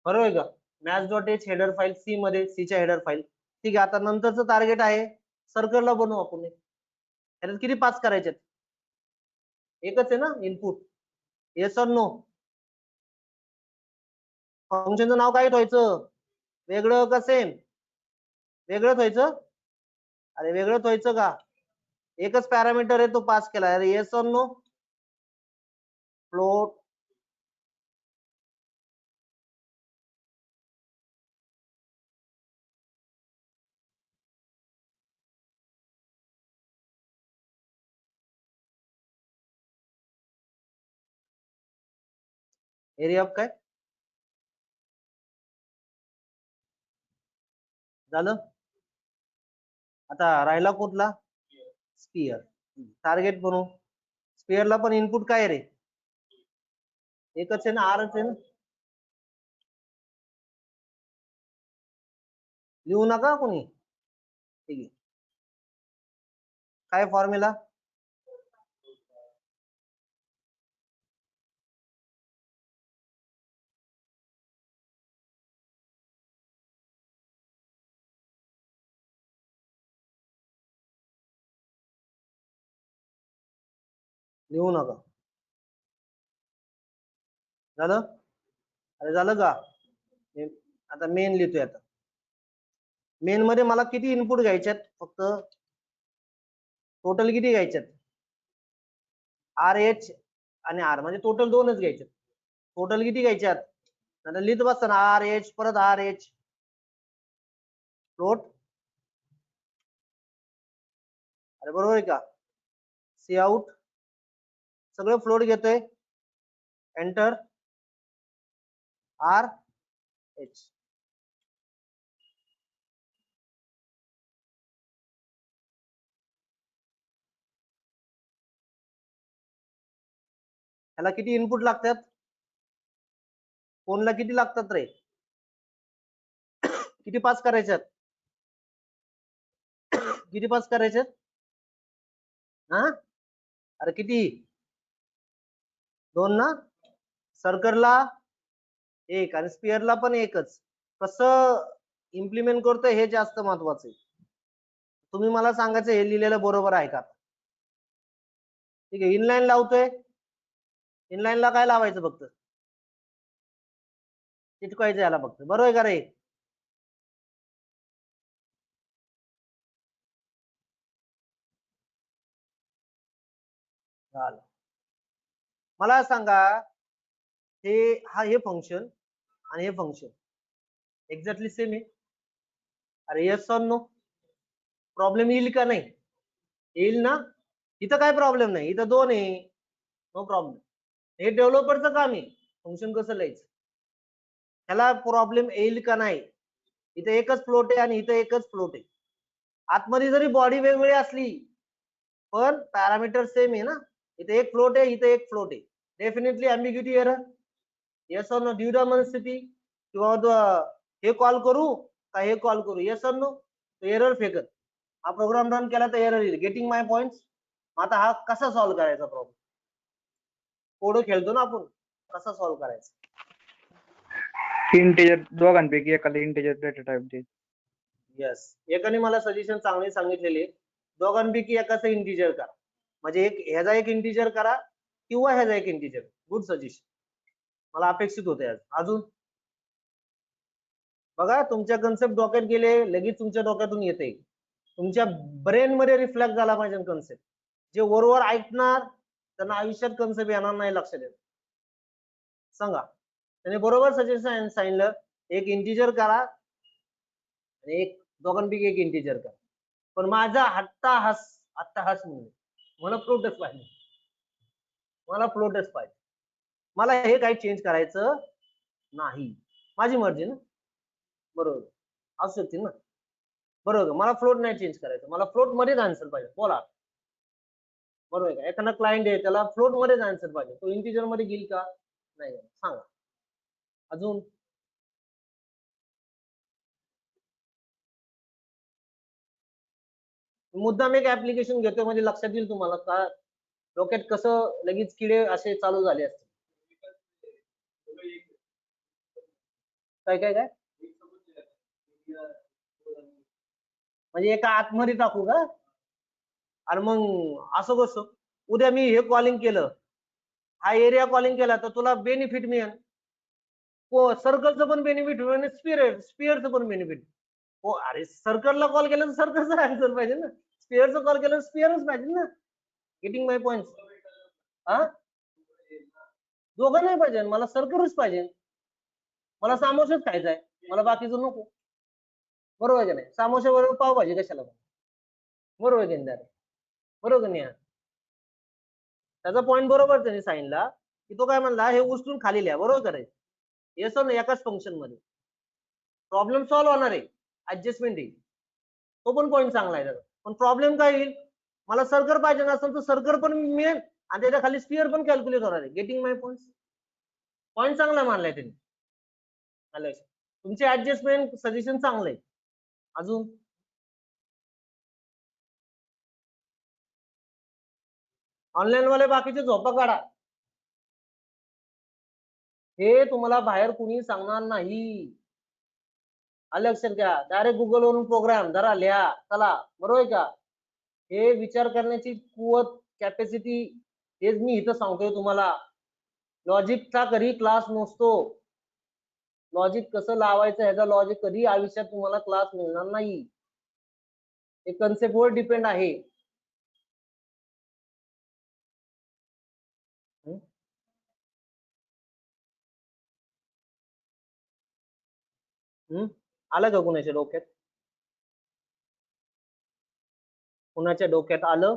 बरोबर आहे का? Maths dot h header file C मध्ये, सीच्या हेडर फाईल. ठीक आहे. आता नंतरचं टार्गेट आहे सर्कलला बनवू आपण. त्याच्यात किती पास करायचे? एकच आहे ना इनपुट. Yes or no? फंक्शनचं नाव काय ठेवायचं? वेगळं का सेम? वेगळं ठेवायचं. अरे वेगळं ठेवायचं का? एकच पॅरामीटर आहे तो पास केला. अरे yes or no? Float area of काय झालं? आता राहिला कुठला? स्पियर. टार्गेट बनवू. स्पियरला पण इनपुट काय रे? एकच आहे ना, आरच आहे ना. लिहू नका कोणी. ठीक आहे. काय फॉर्म्युला? लिहू नका. झालं? अरे झालं का? आता मेन लिहितोय. आता मेन मध्ये मला किती इनपुट घ्यायच्यात? फक्त टोटल किती घ्यायच्यात? आर एच आणि आर, म्हणजे टोटल 2च घ्यायचे. टोटल किती घ्यायच्यात? आता लिहित बसताना आर एच, परत आर एच, फ्लोट. अरे बरोबर आहे का? सी आउट सगळं फ्लोट घेतोय, एंटर आर एच. ह्याला किती इनपुट लागतात? कोणला किती लागतात रे? किती पास करायच्यात? किती पास करायच्यात? हा अरे किती? 2 ना. सर्कलला 1 आणि स्पियरला पण 1च. कसं इम्प्लिमेंट करतोय हे जास्त महत्वाचं आहे. तुम्ही मला सांगायचं हे लिहिलेलं बरोबर आहे का? ठीक आहे. इनलाईन लावतोय. इनलाईनला काय लावायचं? फक्त चिटकवायचं याला फक्त, बरोबर आहे का रे? झालं. मला सांगा हे फंक्शन आणि हे फंक्शन एक्झॅक्टली सेम आहे. अरे यस और नो? प्रॉब्लेम येईल का नाही? येईल ना. इथं काय प्रॉब्लेम नाही, इथं 2 आहे, नो प्रॉब्लेम. हे डेव्हलपरचं काम आहे फंक्शन कसं लिहायचं. ह्याला प्रॉब्लेम येईल का नाही? इथे एकच फ्लोट आहे आणि इथे एकच फ्लोट आहे. आतमध्ये जरी बॉडी वेगवेगळी असली पण पॅरामीटर सेम आहे ना. इथे एक फ्लोट आहे, इथे एक फ्लोट आहे. Definitely ambiguity error. Yes or no? ड्युरॅमन स्थिती किंवा हे कॉल करू का हे कॉल करू? Yes or no? एरर फेकत. हा प्रोग्राम रन केला तर एरर येईल. Getting my points. आता हा कसा सॉल्व्ह करायचा प्रॉब्लेम? कोड खेळतो ना आपण, कसा सॉल्व्ह करायचा? इंटिजर दोघांपैकी एकाला इंटिजर डेटा टाइप दे. यस, एकाने मला सजेशन चांगले सांगितलेले, दोघांपैकी एकाचं इंटिजर करा. म्हणजे एक ह्याचा एक इंटिजर करा किंवा ह्याचा एक इंटिजर. गुड सजेशन, मला अपेक्षित होते आज. अजून बघा, तुमच्या कन्सेप्ट डोक्यात गेले लगेच तुमच्या डोक्यातून येते. तुमच्या ब्रेन मध्ये रिफ्लेक्ट झाला पाहिजे कन्सेप्ट. जे वरवर ऐकणार त्यांना आयुष्यात कन्सेप्ट येणार नाही लक्षात येत. सांगा, त्याने बरोबर सजेशन सांगितलं, एक इंटिजर करा आणि एक दोघांपैकी एक इंटिजर करा. पण माझा अट्टाहास म्हणजे मला फ्लोटच पाहिजे, मला फ्लोटच पाहिजे. मला हे काही चेंज करायचं नाही, माझी मर्जी ना. बरोबर असू शकते ना. बरोबर, मला फ्लोट नाही चेंज करायचं, मला फ्लोट मध्येच आन्सर पाहिजे. बोला, बरोबर का? एखादा क्लायंट आहे त्याला फ्लोट मध्येच आन्सर पाहिजे, तो इंटिजर मध्ये घेईल का नाही? सांगा. अजून मुद्दाम एक ऍप्लिकेशन घेतो म्हणजे लक्षात येईल तुम्हाला का डोक्यात कसं लगेच किडे असे चालू झाले असते. काय काय काय म्हणजे एका आतमध्ये टाकू का? आणि मग असं कसं? उद्या मी हे कॉलिंग केलं, हा एरिया कॉलिंग केला तर तुला बेनिफिट मिळेल. हो, सर्कलचं पण बेनिफिट मिळेल, स्पिअरचं पण बेनिफिट. हो, अरे सर्कलला कॉल केला तर सर्कलचा आन्सर पाहिजे ना, स्पिअरचा कॉल केला तर स्पिअरच पाहिजे ना. Getting my point? हा, दोघं नाही पाहिजे, मला सर्कलच पाहिजे. मला सामोसाच खायचा आहे, मला बाकीचं नको. बरोबर की नाही? सामोसा बरोबर पावभाजी कशाला? बरोबर की नाही? बरोबर नाही? त्याचा पॉईंट बरोबर त्यांनी सांगितला की तो काय म्हणला, हे उचलून खाली लिहा. बरोबर करायचं. येस ना, एकाच फंक्शन मध्ये प्रॉब्लेम सॉल्व्ह होणार आहे, ऍडजस्टमेंट येईल. तो पण पॉईंट चांगला आहे त्याचा. पण प्रॉब्लेम काय येईल? मला सर्कल पाहिजे नसेल तर सर्कल पण मिळेल आणि त्याच्या खाली स्पिअर पण कॅल्क्युलेट होणार आहे. Getting my point? पॉईंट चांगला मानलाय त्यांनी. तुमचे ऍडजस्टमेंट सजेशन चांगलं आहे. अजून ऑनलाईन वाले बाकीचे झोपा काढा, हे तुम्हाला बाहेर कुणी सांगणार नाही. लक्षात घ्या. डायरेक्ट गुगल वरून प्रोग्राम जरा लिहा, चला. बरोबर का? हे विचार करण्याची कुवत, कॅपॅसिटी, हेच मी इथं सांगतोय तुम्हाला. लॉजिकचा कधी क्लास नसतो. लॉजिक कसं लावायचं ह्याचा लॉजिक कधी आयुष्यात तुम्हाला क्लास मिळणार नाही. हे कन्सेप्ट वर डिपेंड आहे. आलं का कुणाच्या डोक्यात? कुणाच्या डोक्यात आलं?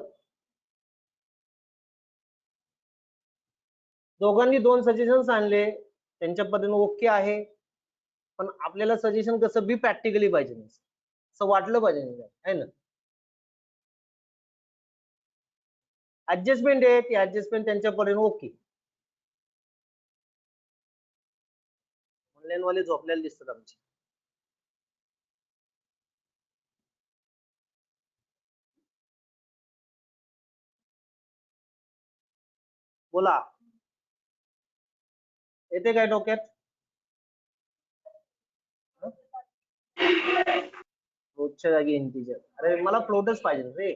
दोघांनी 2 सजेशन आणले, त्यांच्या पद्धतीने ओके आहे. पण आपल्याला सजेशन कसं बी प्रॅक्टिकली पाहिजे, असं वाटलं पाहिजे आहे ना. ऍडजस्टमेंट आहे, ती ऍडजस्टमेंट त्यांच्यापर्यंत ओके. ऑनलाईन वाले झोपलेले दिसतात आमचे. बोला, येते काय डोक्यात? रोजच्या जागी इंटिजर. अरे मला फ्लोटच पाहिजे रे.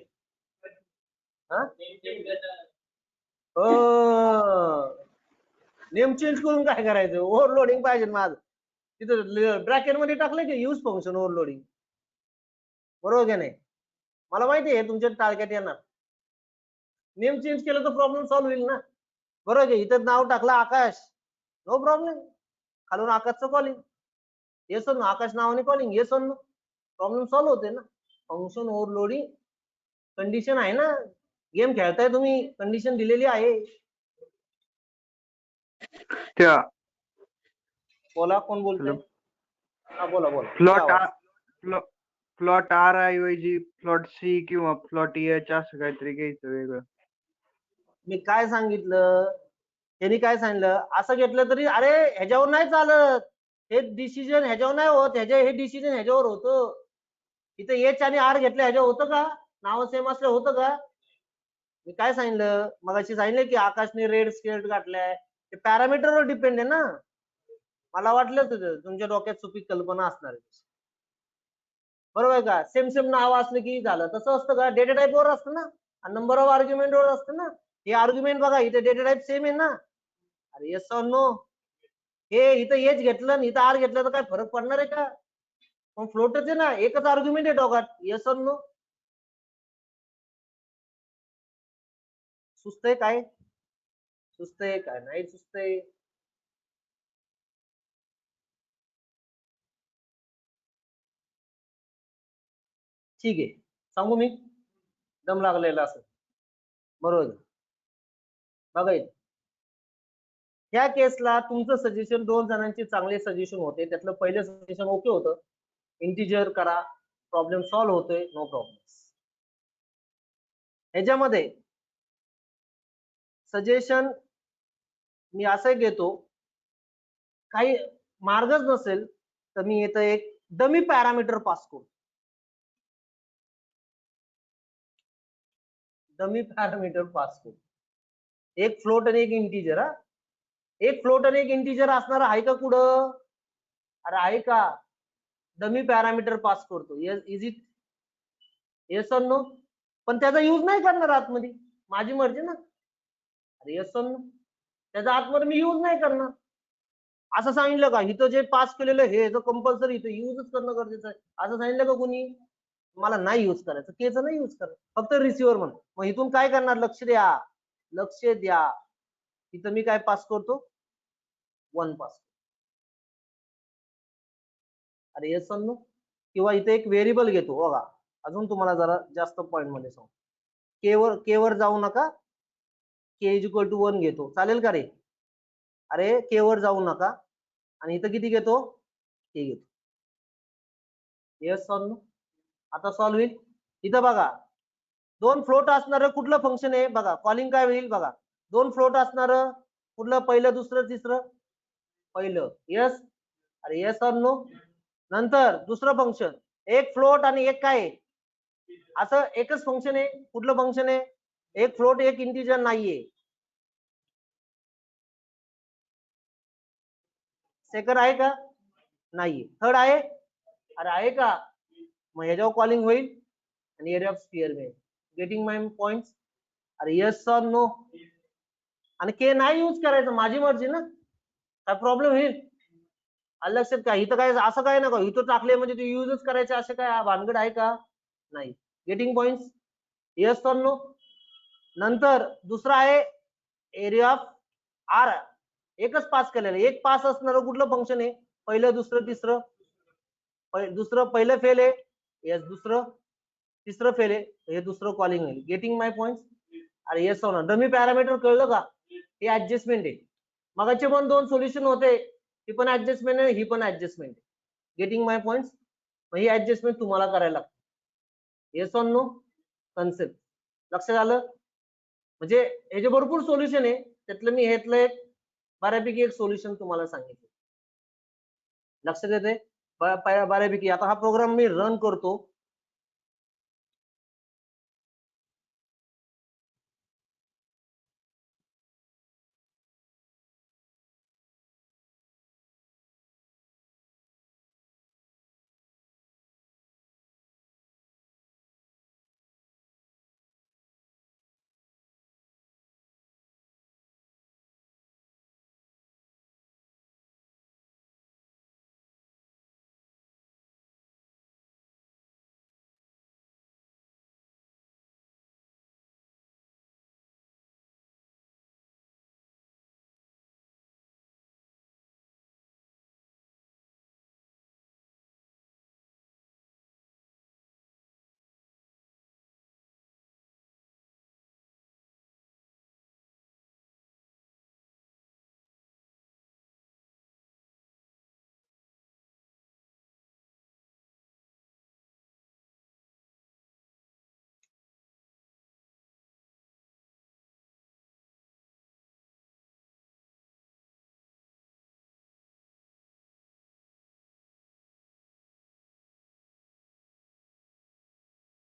नेम चेंज करून काय करायचं? ओव्हरलोडिंग पाहिजे माझं. तिथं ब्रॅकेट मध्ये टाकलं की यूज फंक्शन ओव्हरलोडिंग. बरोबर की नाही? मला माहिती आहे तुमच्या टाळक्यात येणार. नेम चेंज केलं तर प्रॉब्लेम सॉल्व्ह होईल ना. बरोबर आहे. इथं नाव टाकलं आकाश, नो प्रॉब्लेम, खालून आकाशचं कॉलिंग, येस नो, आकाश नावाने calling, yes no, problem solve होते ना. फंक्शन ओव्हरलोडिंग कंडिशन आहे ना. गेम खेळताय तुम्ही, कंडिशन दिलेली आहे. त्या बोला, कोण बोलतोय? हा बोला बोला. प्लॉट प्लॉट आर ऐवजी प्लॉट सी किंवा प्लॉट एच असं काहीतरी घ्यायचं वेगळं. मी काय सांगितलं, त्यांनी काय सांगितलं, असं घेतलं तरी अरे ह्याच्यावर नाही चालत, हे डिसिजन ह्याच्यावर नाही होत, हे डिसिजन ह्याच्यावर होतं. इथं एच आणि आर घेतलं ह्याच्यावर होतं का? नाव सेम असलं होतं का? मी काय सांगितलं, मगाशी सांगितलं की आकाशने रेड स्केर्ट घातलाय, ते पॅरामीटरवर डिपेंड आहे ना. मला वाटलं तुमच्या डोक्यात चुकी कल्पना असणार आहे. बरोबर आहे का? सेम सेम नाव असलं की झालं, तसं असतं का? डेटा टाईपवर असतं ना, नंबर ऑफ आर्ग्युमेंटवर असतं ना. हे आर्ग्युमेंट बघा, इथे डेटा टाईप सेम आहे ना. अरे येस और नो, हे इथं एच घेतलं आणि इथं आर घेतलं तर काय फरक पडणार आहे का? मग फ्लोटच आहे ना, एकच आर्ग्युमेंट आहे दोघात, येस और नो. सुचतंय काय? सुचतंय काय? नाही सुचतंय. ठीक आहे, सांगू मी, दम लागलेला असं. बरोबर बघा, ह्या केसला तुमचं सजेशन, 2 जणांचे चांगले सजेशन होते. त्यातलं पहिलं सजेशन ओके होतं, इंटिजर करा, प्रॉब्लेम सॉल्व्ह होतोय, नो प्रॉब्लेम. ह्याच्यामध्ये सजेशन मी असं घेतो, काही मार्गच नसेल तर मी इथं एक डमी पॅरामीटर पास करतो. डमी पॅरामीटर पास करतो, एक फ्लोट आणि एक इंटिजर. हा, एक फ्लोट आणि एक इंटिजर असणार आहे का कुठं? अरे आहे का? डमी पॅरामीटर पास करतो. Is it yes or no? पण त्याचा यूज नाही करणार आतमध्ये, माझी मर्जी ना. अरे येस और नो, त्याचा आतमध्ये मी यूज नाही करणार. असं सांगितलं का? इथं जे पास केलेलं हे कंपल्सरी इथं यूजच करणं गरजेचं आहे, असं सांगितलं का कोणी? मला नाही यूज करायचं, केचं नाही यूज करायचं, फक्त रिसिव्हर म्हणून. मग इथून काय करणार? लक्ष द्या, लक्ष द्या. इथं मी काय पास करतो? 1 पास. अरे येस और नो? किंवा इथे एक व्हेरिएबल घेतो बघा, अजून तुम्हाला जरा जास्त पॉइंट मध्ये सांगतो. के वर जाऊ नका, के इज इक्वल टू 1 घेतो, चालेल का रे? अरे के वर जाऊ नका, आणि इथं किती घेतो? के घेतो. Yes or no? आता सॉल्व्ह होईल. इथं बघा, 2 फ्लोट असणार कुठलं फंक्शन आहे बघा, कॉलिंग काय होईल बघा. 2 फ्लोट असणार कुठलं? पहिलं, दुसरं, तिसरं. पहिलं, यस. अरे येस और नो? नंतर दुसरं फंक्शन, एक फ्लोट आणि एक काय, असं एकच फंक्शन आहे. कुठलं फंक्शन आहे? एक फ्लोट एक इंटिजर नाहीये. सेकंड आहे का? नाहीये. थर्ड आहे? अरे आहे का? मग ह्याच्यावर कॉलिंग होईल आणि एरिया ऑफ स्फिअर मिळेल. Getting my points? अरे येस और नो? आणि के नाही यूज करायचं, माझी मर्जी ना, काय प्रॉब्लेम होईल? लक्षात काय? इथं काय असं काय नका, इथं टाकले म्हणजे ते यूजच करायचे असे काय भानगड आहे का? नाही. Getting points? Yes or no? नंतर दुसरा आहे एरिया ऑफ आर, एकच पास केलेलं, एक पास असणार कुठलं फंक्शन आहे? पहिलं, दुसरं, तिसरं. दुसरं पहिलं फेल आहे, येस. दुसरं, तिसरं फेल आहे, हे दुसरं कॉलिंग आहे. Getting my point? अरे येस होणार. डमी पॅरामीटर कळलं का? हे ऍडजस्टमेंट आहे. मगाचे पण 2 सोल्युशन होते, ही पण ऍडजस्टमेंट आहे, ही पण ऍडजस्टमेंट आहे. Getting my point? मग ही ऍडजस्टमेंट तुम्हाला करायला लागते. Yes or no? कन्सेप्ट लक्षात आलं? म्हणजे हे जे भरपूर सोल्युशन आहे, त्यातलं मी घेतलं एक बऱ्यापैकी एक सोल्युशन तुम्हाला सांगितलं. लक्षात येते बऱ्यापैकी? आता हा प्रोग्राम मी रन करतो.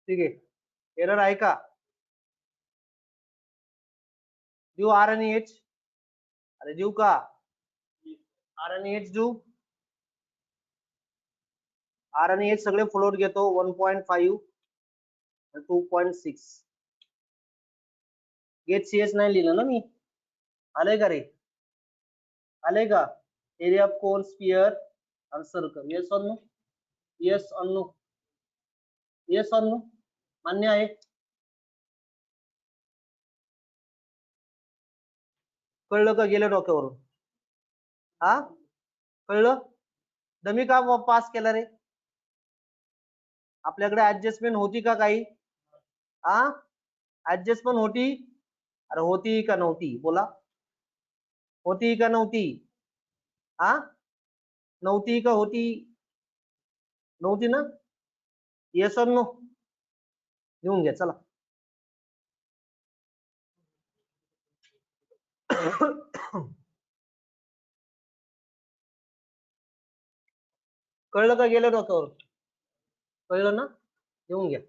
ठीक आहे, एरर आहे का? देऊ आर आणि एच? अरे देऊ का? आर आणि एच देऊ? आर आणि एच सगळे फ्लोट घेतो 1.5 2.6. गेट सीएच नाही लिहिलं ना मी. आलंय का रे? आलंय का? एरिया ऑफ कोन, स्पियर आणि circle. Yes or no? Yes or no? Yes or no? मान्य आहे? कळलं का? गेलं डोक्यावरून? हा, कळलं? दमी का पास केला रे? आपल्याकडे ऍडजस्टमेंट होती का काही? हा, ऍडजस्टमेंट होती? अरे होती का नव्हती? बोला, होती का नव्हती? हा, नव्हती का होती? नव्हती ना? Yes or no? लिहून घ्या चला. कळलं का? गेलं डोक्यावर? कळलं ना? लिहून घ्या.